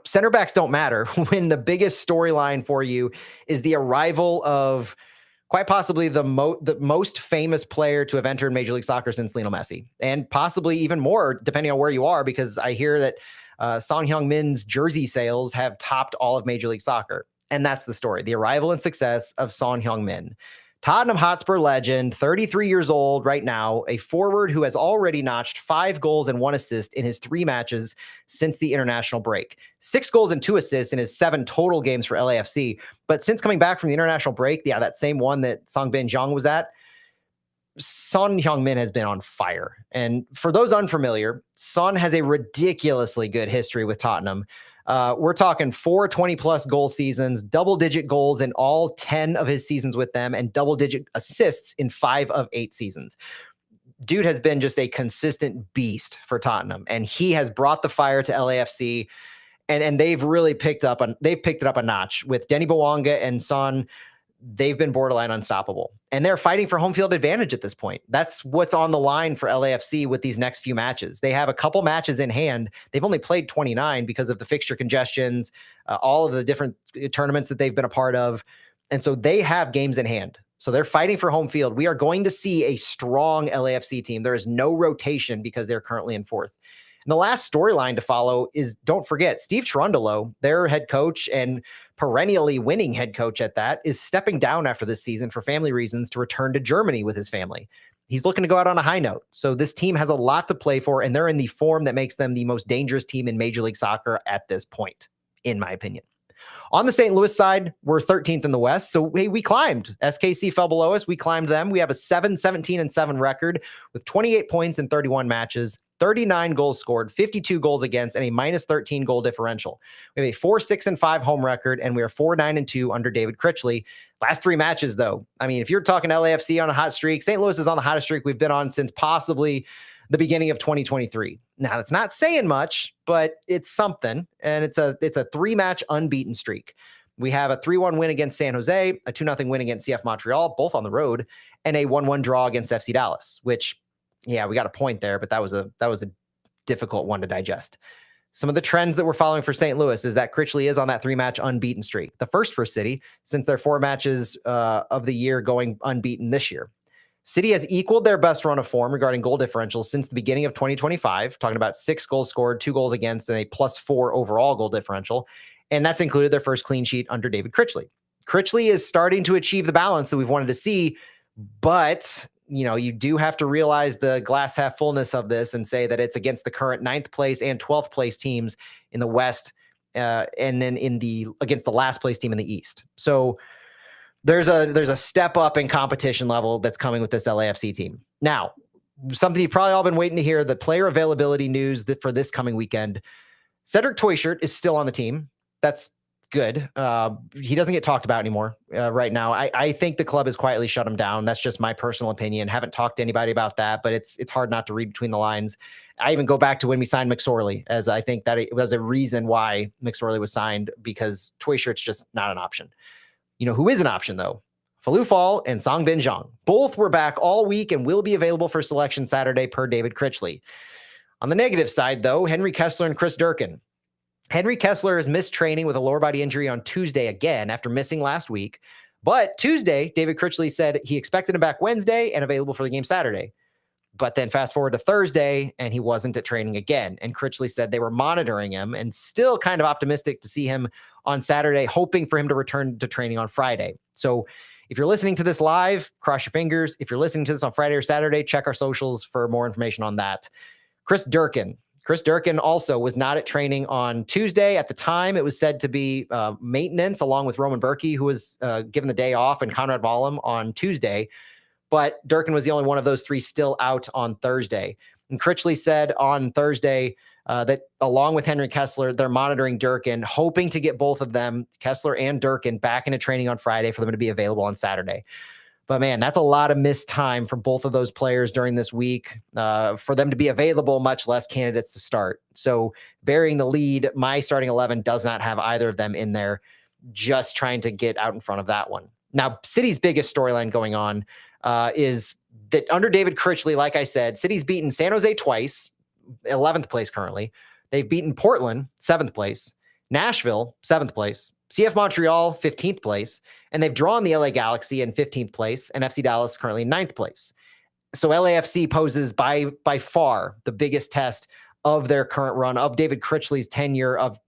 center backs don't matter when the biggest storyline for you is the arrival of quite possibly the most famous player to have entered Major League Soccer since Lionel Messi, and possibly even more, depending on where you are, because I hear that Son Heung-min's jersey sales have topped all of Major League Soccer. And that's the story, the arrival and success of Son Heung-min. Tottenham Hotspur legend, 33 years old right now, a forward who has already notched 5 goals and 1 assist in his 3 matches since the international break. 6 goals and 2 assists in his 7 total games for LAFC. But since coming back from the international break, that same one that Sangbin was at, Son Heung-min has been on fire. And for those unfamiliar, Son has a ridiculously good history with Tottenham. We're talking 4 20-plus goal seasons, double-digit goals in all 10 of his seasons with them, and double-digit assists in 5 of 8 seasons. Dude has been just a consistent beast for Tottenham, and he has brought the fire to LAFC, and they've really picked it up a notch with Denny Bouanga and Son. They've been borderline unstoppable, and they're fighting for home field advantage at this point. That's what's on the line for LAFC with these next few matches. They have a couple matches in hand. They've only played 29 because of the fixture congestions, all of the different tournaments that they've been a part of. And so they have games in hand. So they're fighting for home field. We are going to see a strong LAFC team. There is no rotation because they're currently in 4th. And the last storyline to follow is, don't forget, Steve Cherundolo, their head coach and perennially winning head coach at that, is stepping down after this season for family reasons to return to Germany with his family. He's looking to go out on a high note. So this team has a lot to play for, and they're in the form that makes them the most dangerous team in Major League Soccer at this point, in my opinion. On the St. Louis side, we're 13th in the West. So hey, we climbed. SKC fell below us. We climbed them. We have a 7-17-7 record with 28 points in 31 matches, 39 goals scored, 52 goals against, and a minus 13 goal differential. We have a 4-6-5 home record, and we are 4-9-2 under David Critchley. Last 3 matches, though. I mean, if you're talking LAFC on a hot streak, St. Louis is on the hottest streak we've been on since possibly the beginning of 2023. Now, that's not saying much, but it's something, and it's a 3-match unbeaten streak. We have a 3-1 win against San Jose, a 2-0 win against CF Montreal, both on the road, and a 1-1 draw against FC Dallas, which Yeah, we got a point there, but that was a difficult one to digest. Some of the trends that we're following for St. Louis is that Critchley is on that 3-match unbeaten streak, the first for City since their 4 matches of the year going unbeaten this year. City has equaled their best run of form regarding goal differentials since the beginning of 2025, talking about 6 goals scored, 2 goals against, and a +4 overall goal differential. And that's included their first clean sheet under David Critchley. Critchley is starting to achieve the balance that we've wanted to see, but you do have to realize the glass half fullness of this and say that it's against the current 9th place and 12th place teams in the West, and then against the last place team in the East. So there's a step up in competition level that's coming with this LAFC team. Now, something you've probably all been waiting to hear, the player availability news that for this coming weekend. Cedric Toyshirt is still on the team. That's good. He doesn't get talked about anymore right now. I think the club has quietly shut him down. That's just my personal opinion. Haven't talked to anybody about that, but it's hard not to read between the lines. I even go back to when we signed McSorley, as I think that it was a reason why McSorley was signed, because Toyshirt's just not an option. Who is an option, though? Falou Fall and Sangbin Zhang. Both were back all week and will be available for selection Saturday per David Critchley. On the negative side, though, Henry Kessler and Chris Durkin. Henry Kessler has missed training with a lower body injury on Tuesday again after missing last week. But Tuesday, David Critchley said he expected him back Wednesday and available for the game Saturday. But then fast forward to Thursday, and he wasn't at training again. And Critchley said they were monitoring him and still kind of optimistic to see him on Saturday, hoping for him to return to training on Friday. So if you're listening to this live, cross your fingers. If you're listening to this on Friday or Saturday, check our socials for more information on that. Chris Durkin also was not at training on Tuesday. At the time, it was said to be maintenance, along with Roman Berkey, who was given the day off, and Conrad Vollum on Tuesday. But Durkin was the only one of those 3 still out on Thursday. And Critchley said on Thursday that along with Henry Kessler, they're monitoring Durkin, hoping to get both of them, Kessler and Durkin, back into training on Friday for them to be available on Saturday. But man, that's a lot of missed time for both of those players during this week for them to be available, much less candidates to start. So burying the lead, my starting 11 does not have either of them in there, just trying to get out in front of that one. Now, City's biggest storyline going on is that under David Critchley, like I said, City's beaten San Jose twice, 11th place currently. They've beaten Portland, 7th place, Nashville, 7th place, CF Montreal, 15th place, and they've drawn the LA Galaxy in 15th place, and FC Dallas currently in 9th place. So LAFC poses by far the biggest test of their current run, of David Critchley's tenure, of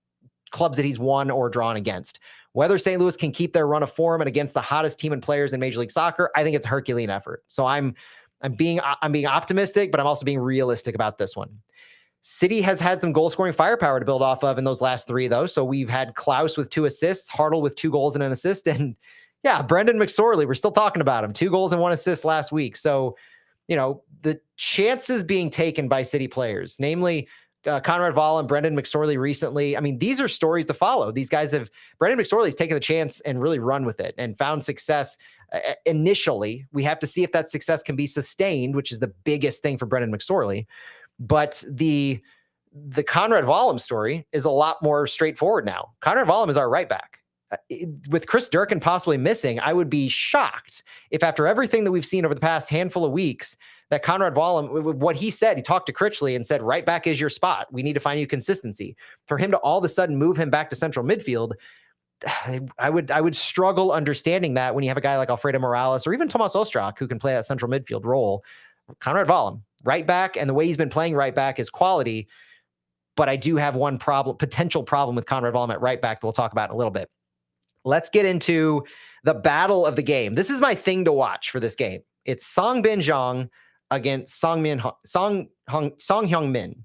clubs that he's won or drawn against. Whether St. Louis can keep their run of form and against the hottest team and players in Major League Soccer, I think it's a Herculean effort. So I'm being optimistic, but I'm also being realistic about this one. City has had some goal-scoring firepower to build off of in those last 3, though. So we've had Klaus with 2 assists, Hartl with 2 goals and an assist, and yeah, Brendan McSorley, we're still talking about him. 2 goals and 1 assist last week. So, the chances being taken by City players, namely Conrad Vollum and Brendan McSorley recently. I mean, these are stories to follow. These guys Brendan McSorley's taken the chance and really run with it and found success initially. We have to see if that success can be sustained, which is the biggest thing for Brendan McSorley. But the Conrad Vollum story is a lot more straightforward now. Conrad Vollum is our right back. With Chris Durkin possibly missing, I would be shocked if after everything that we've seen over the past handful of weeks, that Conrad Vollum, what he said, he talked to Critchley and said, right back is your spot. We need to find you consistency. For him to all of a sudden move him back to central midfield, I would struggle understanding that when you have a guy like Alfredo Morales or even Tomas Ostrak who can play that central midfield role. Conrad Vollum, right back, and the way he's been playing right back is quality. But I do have one potential problem with Conrad Vollum at right back that we'll talk about in a little bit. Let's get into the battle of the game. This is my thing to watch for this game. It's Sangbin Zhang against Song Hyung-min.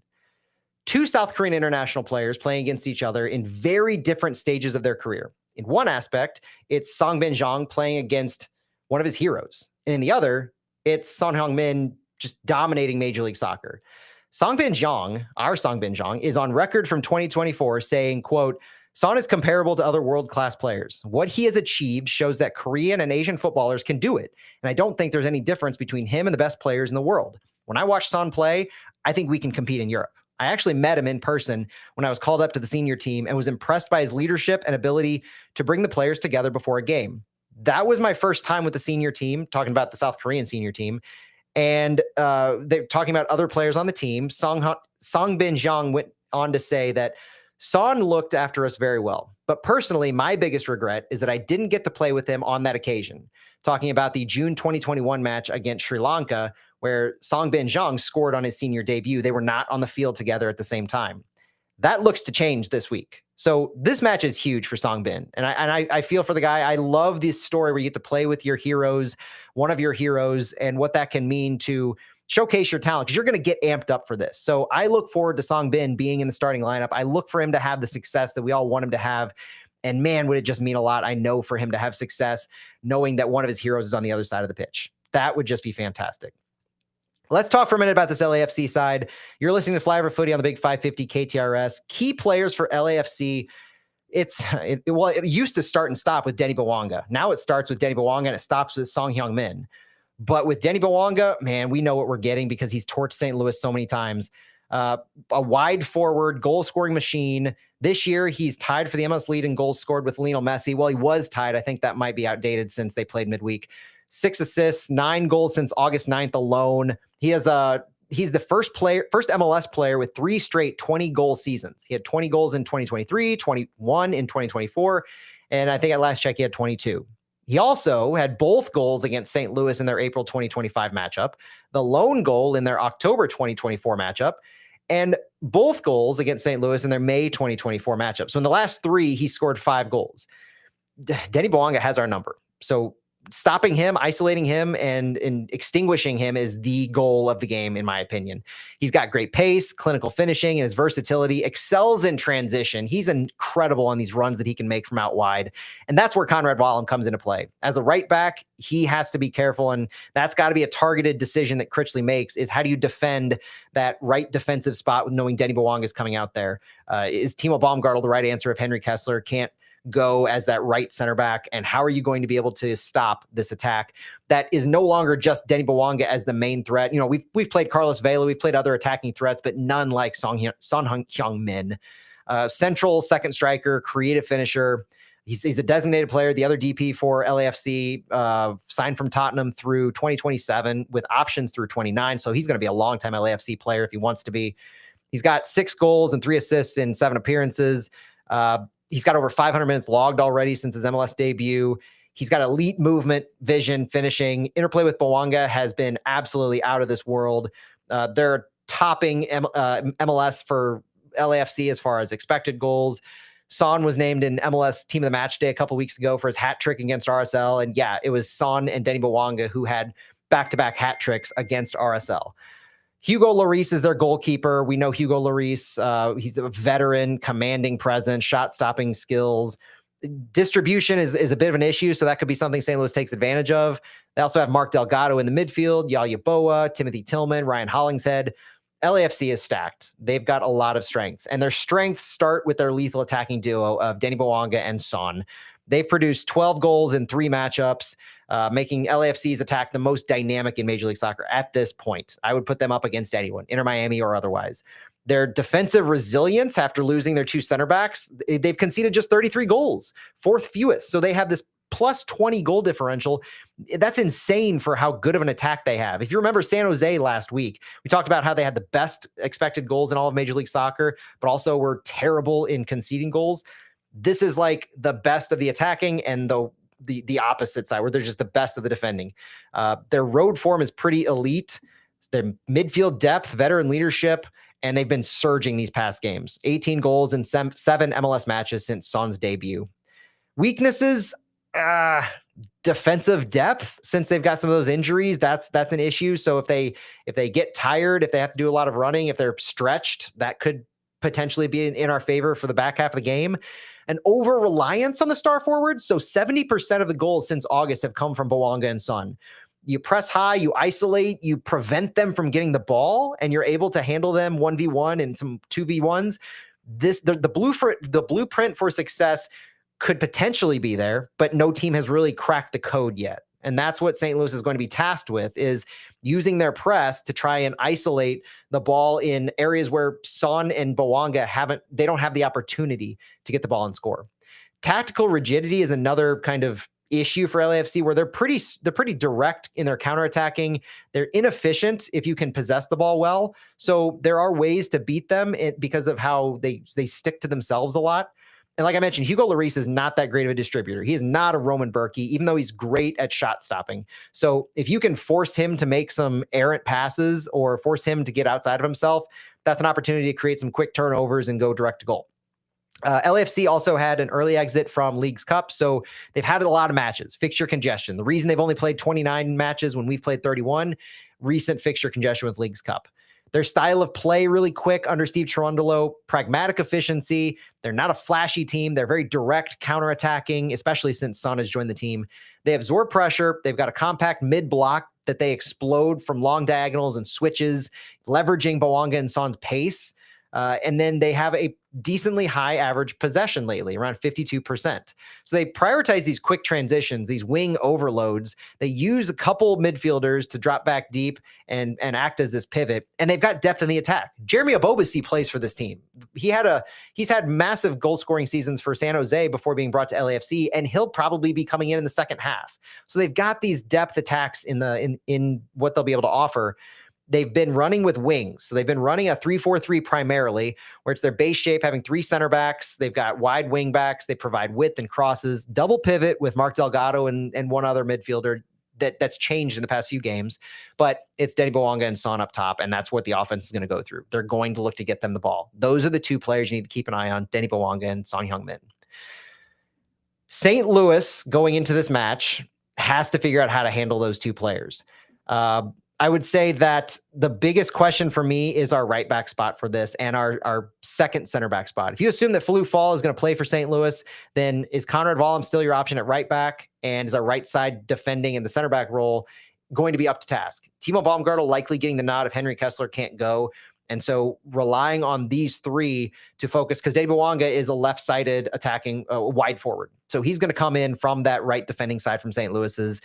2 South Korean international players playing against each other in very different stages of their career. In one aspect, it's Sangbin Zhang playing against one of his heroes. And in the other, it's Son Heung-min just dominating Major League Soccer. Sangbin Zhang, our Sangbin Zhang, is on record from 2024 saying, quote, Son is comparable to other world-class players. What he has achieved shows that Korean and Asian footballers can do it. And I don't think there's any difference between him and the best players in the world. When I watch Son play, I think we can compete in Europe. I actually met him in person when I was called up to the senior team and was impressed by his leadership and ability to bring the players together before a game. That was my first time with the senior team, talking about the South Korean senior team. And they're talking about other players on the team. Sangbin Zhang went on to say that Son looked after us very well. But personally, my biggest regret is that I didn't get to play with him on that occasion. Talking about the June 2021 match against Sri Lanka, where Sangbin Zhang scored on his senior debut. They were not on the field together at the same time. That looks to change this week. So this match is huge for Sangbin. And I feel for the guy. I love this story where you get to play with your heroes, one of your heroes, and what that can mean to showcase your talent, because you're going to get amped up for this. So I look forward to Sangbin being in the starting lineup. I look for him to have the success that we all want him to have. And man, would it just mean a lot, I know, for him to have success, knowing that one of his heroes is on the other side of the pitch. That would just be fantastic. Let's talk for a minute about this LAFC side. You're listening to Flyover Footy on the Big 550 KTRS. Key players for LAFC. It used to start and stop with Denny Bawanga. Now it starts with Denny Bawanga and it stops with Song Hyung-min. But with Denny Bawanga, man, we know what we're getting because he's torched St. Louis so many times. A wide forward, goal-scoring machine. This year, he's tied for the MLS lead in goals scored with Lionel Messi. Well, he was tied. I think that might be outdated since they played midweek. 6 assists, 9 goals since August 9th alone. He's the first MLS player with 3 straight 20-goal seasons. He had 20 goals in 2023, 21 in 2024, and I think at last check he had 22. He also had both goals against St. Louis in their April 2025 matchup, the lone goal in their October 2024 matchup, and both goals against St. Louis in their May 2024 matchup. So in the last 3, he scored 5 goals. Denny Bawanga has our number. So stopping him, isolating him, and extinguishing him is the goal of the game, in my opinion. He's got great pace, clinical finishing, and his versatility, excels in transition. He's incredible on these runs that he can make from out wide. And that's where Conrad Wallem comes into play. As a right back, he has to be careful, and that's got to be a targeted decision that Critchley makes, is how do you defend that right defensive spot with knowing Denny Bawanga is coming out there? Is Timo Baumgartel the right answer if Henry Kessler can't go as that right center back? And how are you going to be able to stop this attack that is no longer just Denny Bawanga as the main threat? You know, we've played Carlos Vela, we've played other attacking threats, but none like Son Hyung-min. Central second striker, creative finisher. He's a designated player, the other DP for LAFC, signed from Tottenham through 2027 with options through 29. So he's going to be a long-time LAFC player if he wants to be. He's got 6 goals and 3 assists in 7 appearances. He's got over 500 minutes logged already since his MLS debut. He's got elite movement, vision, finishing. Interplay with Bawanga has been absolutely out of this world. They're topping MLS for LAFC as far as expected goals. Son was named in MLS Team of the Match Day a couple weeks ago for his hat trick against RSL. And yeah, it was Son and Denny Bawanga who had back-to-back hat tricks against RSL. Hugo Lloris is their goalkeeper. We know Hugo Lloris. He's a veteran, commanding presence, shot-stopping skills. Distribution is a bit of an issue, so that could be something St. Louis takes advantage of. They also have Mark Delgado in the midfield, Yaya Boa, Timothy Tillman, Ryan Hollingshead. LAFC is stacked. They've got a lot of strengths, and their strengths start with their lethal attacking duo of Denny Bawanga and Son. They've produced 12 goals in 3 matchups, making LAFC's attack the most dynamic in Major League Soccer at this point. I would put them up against anyone, Inter Miami or otherwise. Their defensive resilience after losing their 2 center backs, they've conceded just 33 goals, 4th fewest. So they have this plus 20 goal differential. That's insane for how good of an attack they have. If you remember San Jose last week, we talked about how they had the best expected goals in all of Major League Soccer, but also were terrible in conceding goals. This is like the best of the attacking and the opposite side, where they're just the best of the defending. Their road form is pretty elite. Their midfield depth, veteran leadership, and they've been surging these past games. 18 goals in 7 MLS matches since Son's debut. Weaknesses, defensive depth, since they've got some of those injuries, that's an issue. So if they get tired, if they have to do a lot of running, if they're stretched, that could potentially be in our favor for the back half of the game. An over-reliance on the star forwards. So 70% of the goals since August have come from Bawanga and Son. You press high, you isolate, you prevent them from getting the ball, and you're able to handle them 1v1 and some 2v1s. The blueprint for success could potentially be there, but no team has really cracked the code yet. And that's what St. Louis is going to be tasked with, is using their press to try and isolate the ball in areas where Son and Bawanga they don't have the opportunity to get the ball and score. Tactical rigidity is another kind of issue for LAFC where they're pretty direct in their counterattacking. They're inefficient if you can possess the ball well. So there are ways to beat them because of how they stick to themselves a lot. And like I mentioned, Hugo Lloris is not that great of a distributor. He is not a Roman Berkey, even though he's great at shot stopping. So if you can force him to make some errant passes or force him to get outside of himself, that's an opportunity to create some quick turnovers and go direct to goal. LAFC also had an early exit from Leagues Cup, so they've had a lot of matches, fixture congestion. The reason they've only played 29 matches when we've played 31, recent fixture congestion with Leagues Cup. Their style of play, really quick under Steve Cherundolo, pragmatic efficiency. They're not a flashy team. They're very direct counterattacking, especially since Son has joined the team. They absorb pressure. They've got a compact mid-block that they explode from long diagonals and switches, leveraging Bouanga and Son's pace. And then they have a decently high average possession lately, around 52%. So they prioritize these quick transitions, these wing overloads. They use a couple midfielders to drop back deep and act as this pivot. And they've got depth in the attack. Jeremy Abobasi plays for this team. He's had massive goal scoring seasons for San Jose before being brought to LAFC, and he'll probably be coming in the second half. So they've got these depth attacks in what they'll be able to offer. They've been running with wings. So they've been running a 3-4-3 primarily, where it's their base shape, having three center backs. They've got wide wing backs. They provide width and crosses, double pivot with Mark Delgado and one other midfielder that's changed in the past few games. But it's Denny Bouanga and Son up top, and that's what the offense is going to go through. They're going to look to get them the ball. Those are the two players you need to keep an eye on, Denny Bouanga and Son Heung-min. St. Louis, going into this match, has to figure out how to handle those two players. I would say that the biggest question for me is our right back spot for this and our second center back spot. If you assume that Falou Fall is going to play for St. Louis, then is Conrad Wallem still your option at right back? And is our right side defending in the center back role going to be up to task? Timo Baumgartel likely getting the nod if Henry Kessler can't go. And so relying on these three to focus, because Denny Bouanga is a left-sided attacking wide forward. So he's going to come in from that right defending side from St. Louis's.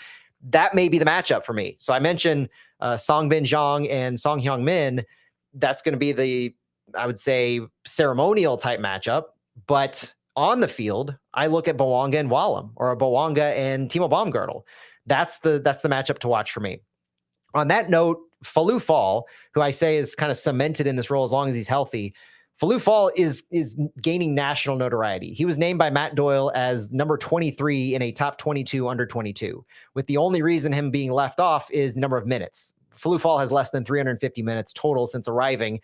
That may be the matchup for me. So I mentioned Sangbin Zhang and Son Heung-min. That's going to be I would say, ceremonial type matchup. But on the field, I look at Bouanga and Wallem, or Bouanga and Timo Baumgartel. That's the matchup to watch for me. On that note, Falou Fall, who I say is kind of cemented in this role as long as he's healthy, Falou Fall is gaining national notoriety. He was named by Matt Doyle as number 23 in a top 22 under 22, with the only reason him being left off is number of minutes. Falou Fall has less than 350 minutes total since arriving,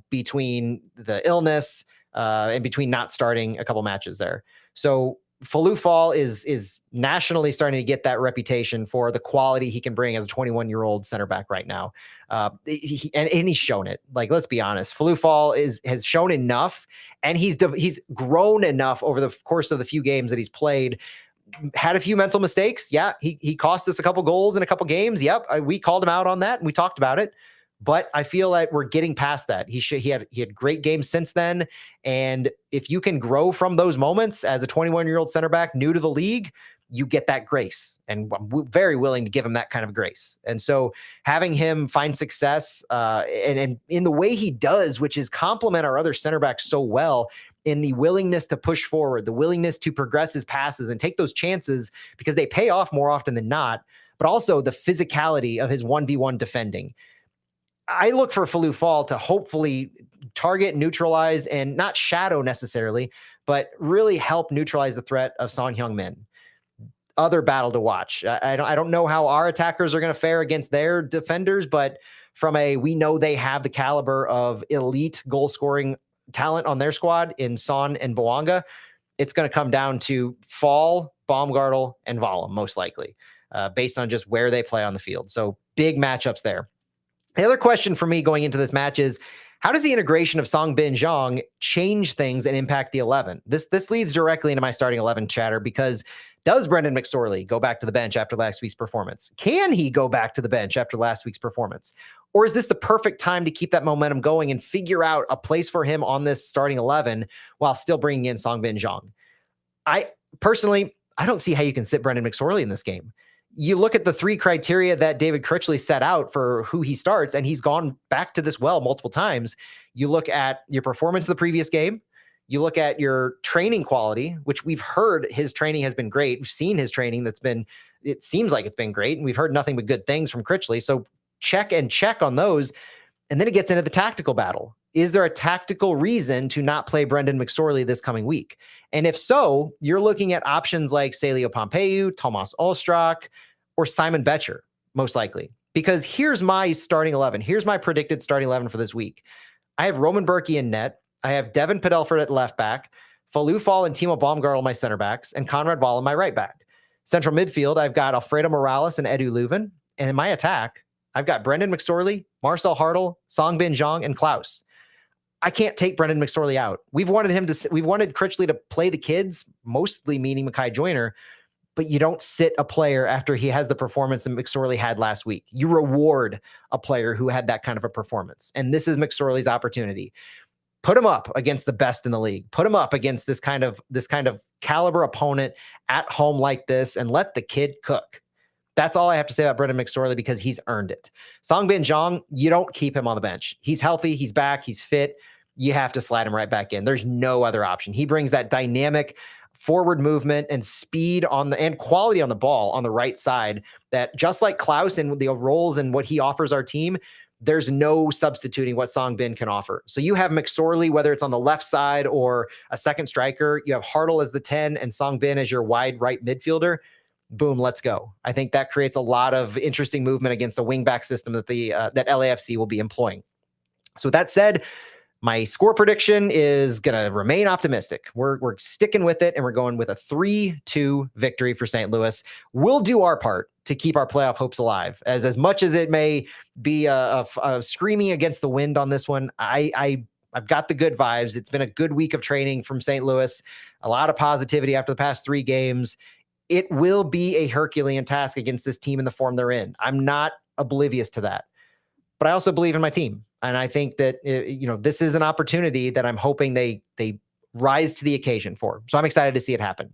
between the illness and between not starting a couple matches there. So Falou Fall is nationally starting to get that reputation for the quality he can bring as a 21-year-old center back right now. And he's shown it. Like, let's be honest, Falou Fall has shown enough, and he's grown enough over the course of the few games that he's played. Had a few mental mistakes. Yeah, he cost us a couple goals in a couple games. Yep, we called him out on that, and we talked about it. But I feel like we're getting past that. He had great games since then. And if you can grow from those moments as a 21-year-old center back new to the league, you get that grace. And I'm very willing to give him that kind of grace. And so having him find success and in the way he does, which is complement our other center backs so well, in the willingness to push forward, the willingness to progress his passes and take those chances because they pay off more often than not, but also the physicality of his 1v1 defending. I look for Falou Fall to hopefully target, neutralize, and not shadow necessarily, but really help neutralize the threat of Son Heung-min. Other battle to watch. I don't know how our attackers are going to fare against their defenders, but we know they have the caliber of elite goal scoring talent on their squad in Son and Bouanga. It's going to come down to Fall, Baumgartel, and Wallem, most likely, based on just where they play on the field. So big matchups there. The other question for me going into this match is, how does the integration of Sangbin Zhang change things and impact the 11? This leads directly into my starting 11 chatter, because does Brendan McSorley go back to the bench after last week's performance? Can he go back to the bench after last week's performance? Or is this the perfect time to keep that momentum going and figure out a place for him on this starting 11 while still bringing in Sangbin Zhang? I don't see how you can sit Brendan McSorley in this game. You look at the three criteria that David Critchley set out for who he starts, and he's gone back to this well multiple times. You look at your performance of the previous game, You look at your training quality, which we've heard his training has been great. We've seen his training it seems like it's been great. And we've heard nothing but good things from Critchley. So check on those. And then it gets into the tactical battle. Is there a tactical reason to not play Brendan McSorley this coming week? And if so, you're looking at options like Celio Pompeu, Tomas Ostrak, or Simon Betcher, most likely. Because here's my starting 11. Here's my predicted starting 11 for this week. I have Roman Berkey in net. I have Devin Padelford at left back, Falou Fall and Timo Baumgartel my center backs, and Conrad Wall my right back. Central midfield, I've got Alfredo Morales and Edu Leuven. And in my attack, I've got Brendan McSorley, Marcel Hartl, Sangbin Zhang, and Klaus. I can't take Brendan McSorley out. We've wanted Critchley to play the kids, mostly meaning Makai Joyner, but you don't sit a player after he has the performance that McSorley had last week. You reward a player who had that kind of a performance. And this is McSorley's opportunity. Put him up against the best in the league. Put him up against this kind of caliber opponent at home like this, and let the kid cook. That's all I have to say about Brendan McSorley, because he's earned it. Sangbin Zhang, you don't keep him on the bench. He's healthy. He's back. He's fit. You have to slide him right back in. There's no other option. He brings that dynamic forward movement and speed and quality on the ball on the right side that, just like Klaus and the roles and what he offers our team, there's no substituting what Sangbin can offer. So you have McSorley, whether it's on the left side or a second striker, you have Hartl as the 10 and Sangbin as your wide right midfielder. Boom, let's go. I think that creates a lot of interesting movement against a wingback system that that LAFC will be employing. So with that said, my score prediction is going to remain optimistic. We're sticking with it, and we're going with a 3-2 victory for St. Louis. We'll do our part to keep our playoff hopes alive. As much as it may be a screaming against the wind on this one, I've got the good vibes. It's been a good week of training from St. Louis. A lot of positivity after the past 3 games. It will be a Herculean task against this team in the form they're in. I'm not oblivious to that, but I also believe in my team. And I think that, this is an opportunity that I'm hoping they rise to the occasion for. So I'm excited to see it happen.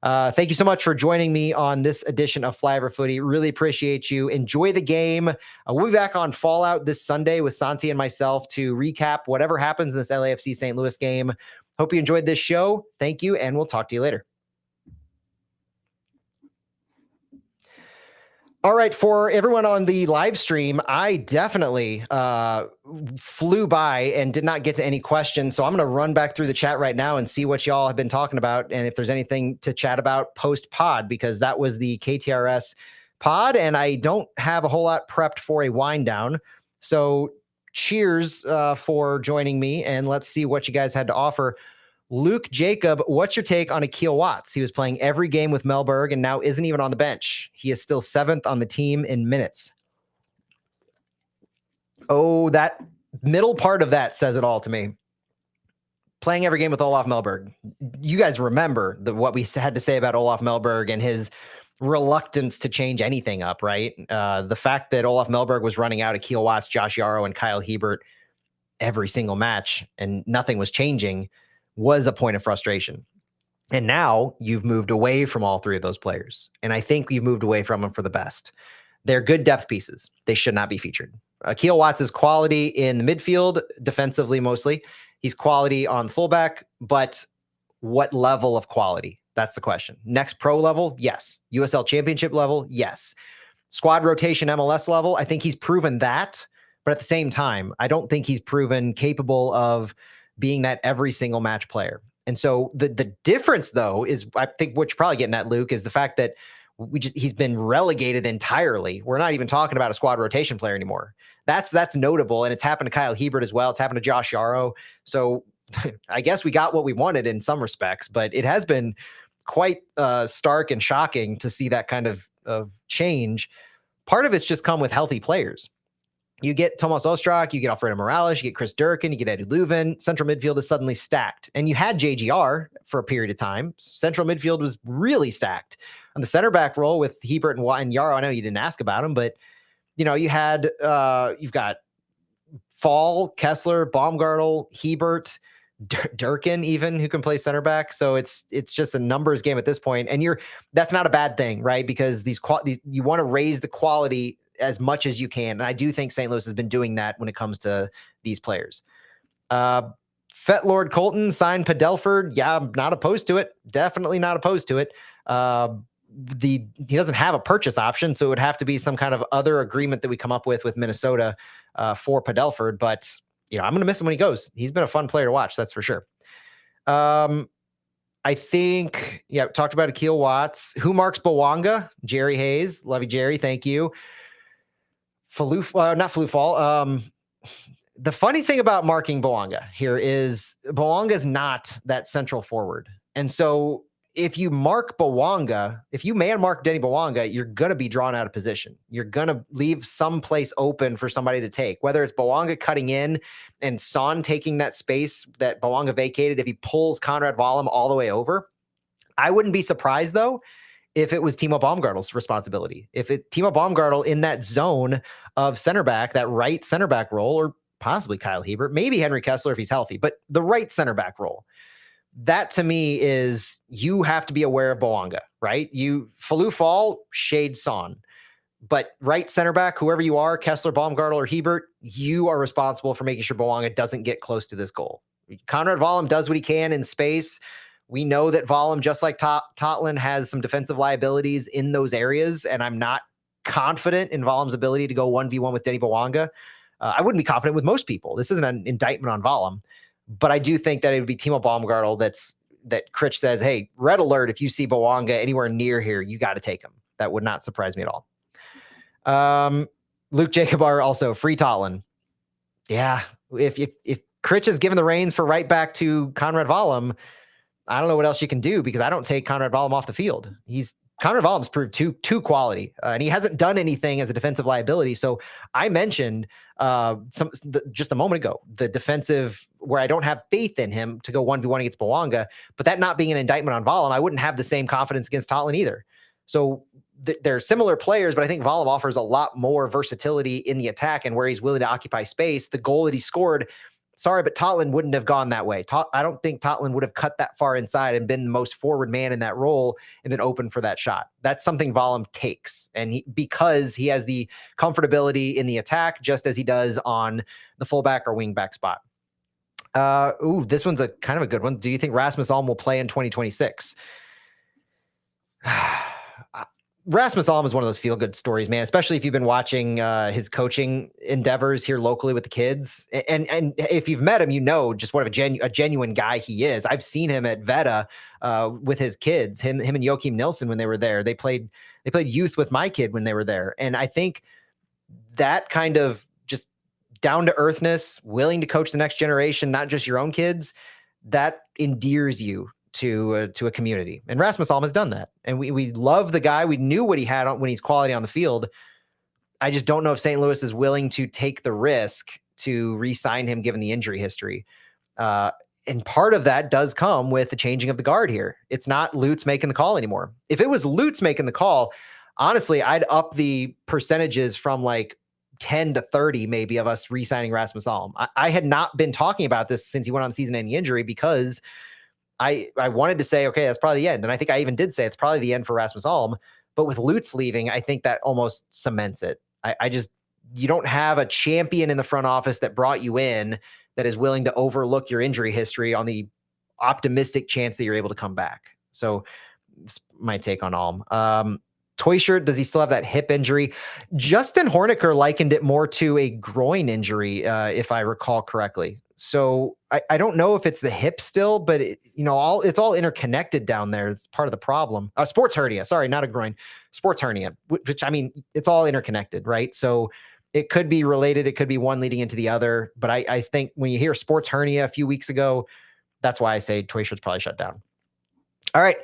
Thank you so much for joining me on this edition of Flyover Footy. Really appreciate you. Enjoy the game. We'll be back on Fallout this Sunday with Santi and myself to recap whatever happens in this LAFC St. Louis game. Hope you enjoyed this show. Thank you, and we'll talk to you later. All right, for everyone on the live stream, I definitely flew by and did not get to any questions. So I'm going to run back through the chat right now and see what y'all have been talking about, and if there's anything to chat about post-pod, because that was the KTRS pod, and I don't have a whole lot prepped for a wind down. So cheers for joining me, and let's see what you guys had to offer. Luke Jacob, what's your take on Akil Watts? He was playing every game with Melberg and now isn't even on the bench. He is still 7th on the team in minutes. Oh, that middle part of that says it all to me. Playing every game with Olaf Melberg. You guys remember what we had to say about Olaf Melberg and his reluctance to change anything up, right? The fact that Olaf Melberg was running out Akil Watts, Josh Yarrow, and Kyle Hebert every single match and nothing was changing was a point of frustration. And now you've moved away from all 3 of those players. And I think you've moved away from them for the best. They're good depth pieces. They should not be featured. Akil Watts is quality in the midfield, defensively mostly. He's quality on fullback, but what level of quality? That's the question. Next pro level? Yes. USL championship level? Yes. Squad rotation MLS level? I think he's proven that. But at the same time, I don't think he's proven capable of being that every single match player. And so the difference, though, is I think what you're probably getting at, Luke, is the fact that he's been relegated entirely. We're not even talking about a squad rotation player anymore. That's notable, and it's happened to Kyle Hebert as well. It's happened to Josh Yarrow. So I guess we got what we wanted in some respects, but it has been quite stark and shocking to see that kind of change. Part of it's just come with healthy players. You get Tomas Ostrak, you get Alfredo Morales, you get Chris Durkin, you get Edu Leuven. Central midfield is suddenly stacked. And you had JGR for a period of time. Central midfield was really stacked. On the center back role with Hebert and Yarrow, I know you didn't ask about him, but you had you've got Fall, Kessler, Baumgartel, Hebert, Durkin even, who can play center back. So it's just a numbers game at this point. And that's not a bad thing, right? Because you want to raise the quality as much as you can. And I do think St. Louis has been doing that when it comes to these players. Fet Lord Colton signed Padelford. Yeah, I'm not opposed to it. Definitely not opposed to it. He doesn't have a purchase option, so it would have to be some kind of other agreement that we come up with Minnesota for Padelford. But I'm going to miss him when he goes. He's been a fun player to watch, that's for sure. I think, talked about Akil Watts. Who marks Bawanga? Jerry Hayes. Love you, Jerry. Thank you. Not Flufall. The funny thing about marking Bawanga here is Bawanga is not that central forward. And so if you mark Bawanga, if you man mark Denny Bawanga, you're going to be drawn out of position. You're going to leave some place open for somebody to take, whether it's Bawanga cutting in and Son taking that space that Bawanga vacated. If he pulls Conrad Vollum all the way over, I wouldn't be surprised though if it was Timo Baumgartel's responsibility. If Timo Baumgartel in that zone of center back, that right center back role, or possibly Kyle Hebert, maybe Henry Kessler if he's healthy, but the right center back role. That to me is, you have to be aware of Bawanga, right? Fall, shade Son. But right center back, whoever you are, Kessler, Baumgartel, or Hebert, you are responsible for making sure Bawanga doesn't get close to this goal. Conrad Vollum does what he can in space. We know that Vollum, just like Totland, has some defensive liabilities in those areas, and I'm not confident in Vollum's ability to go 1v1 with Denny Bawanga. I wouldn't be confident with most people. This isn't an indictment on Vollum, but I do think that it would be Timo Baumgartel that Critch says, hey, red alert, if you see Bawanga anywhere near here, you got to take him. That would not surprise me at all. Luke Jacobar also, free Totland. Yeah, if Critch is given the reins for right back to Conrad Vollum, I don't know what else you can do, because I don't take Conrad Vollum off the field. Conrad Vollum's proved too quality, and he hasn't done anything as a defensive liability. So I mentioned just a moment ago, the defensive, where I don't have faith in him to go 1v1 against Bawanga, but that not being an indictment on Vollum, I wouldn't have the same confidence against Totland either. So they're similar players, but I think Vollum offers a lot more versatility in the attack and where he's willing to occupy space. The goal that he scored, sorry, but Totland wouldn't have gone that way. I don't think Totland would have cut that far inside and been the most forward man in that role and then open for that shot. That's something Vollum takes. And because he has the comfortability in the attack, just as he does on the fullback or wingback spot. This one's a kind of a good one. Do you think Rasmus Alm will play in 2026? Rasmus Alm is one of those feel-good stories, man, especially if you've been watching his coaching endeavors here locally with the kids. And if you've met him, you know just what a genuine guy he is. I've seen him at Veta with his kids, him and Joachim Nilsson when they were there. They played youth with my kid when they were there. And I think that kind of just down-to-earthness, willing to coach the next generation, not just your own kids, that endears you to a community. And Rasmus Alm has done that. And we love the guy. We knew what he had when he's quality on the field. I just don't know if St. Louis is willing to take the risk to re-sign him given the injury history. And part of that does come with the changing of the guard here. It's not Lutz making the call anymore. If it was Lutz making the call, honestly, I'd up the percentages from like 10 to 30 maybe of us re-signing Rasmus Alm. I had not been talking about this since he went on season-ending injury, because I wanted to say, okay, that's probably the end. And I think I even did say it's probably the end for Rasmus Alm. But with Lutz leaving, I think that almost cements it. You don't have a champion in the front office that brought you in that is willing to overlook your injury history on the optimistic chance that you're able to come back. So it's my take on Alm. Toy Shirt, does he still have that hip injury? Justin Horniker likened it more to a groin injury, if I recall correctly. So I don't know if it's the hip still, but it's all interconnected down there. It's part of the problem. Sports hernia, sorry, not a groin, sports hernia, which I mean, it's all interconnected, right? So it could be related. It could be one leading into the other. But I think when you hear sports hernia a few weeks ago, that's why I say Toy Shirt's probably shut down. All right.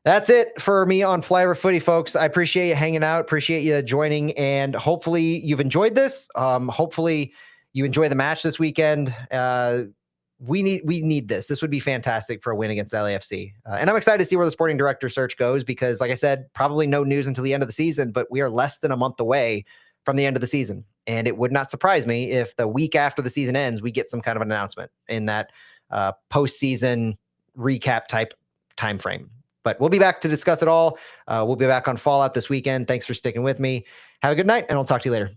That's it for me on Flyover Footy, folks. I appreciate you hanging out. Appreciate you joining. And hopefully you've enjoyed this. Hopefully you enjoy the match this weekend. We need this. This would be fantastic for a win against LAFC. And I'm excited to see where the sporting director search goes, because like I said, probably no news until the end of the season, but we are less than a month away from the end of the season. And it would not surprise me if the week after the season ends, we get some kind of an announcement in that postseason recap type time frame. But we'll be back to discuss it all. We'll be back on Fallout this weekend. Thanks for sticking with me. Have a good night, and I'll talk to you later.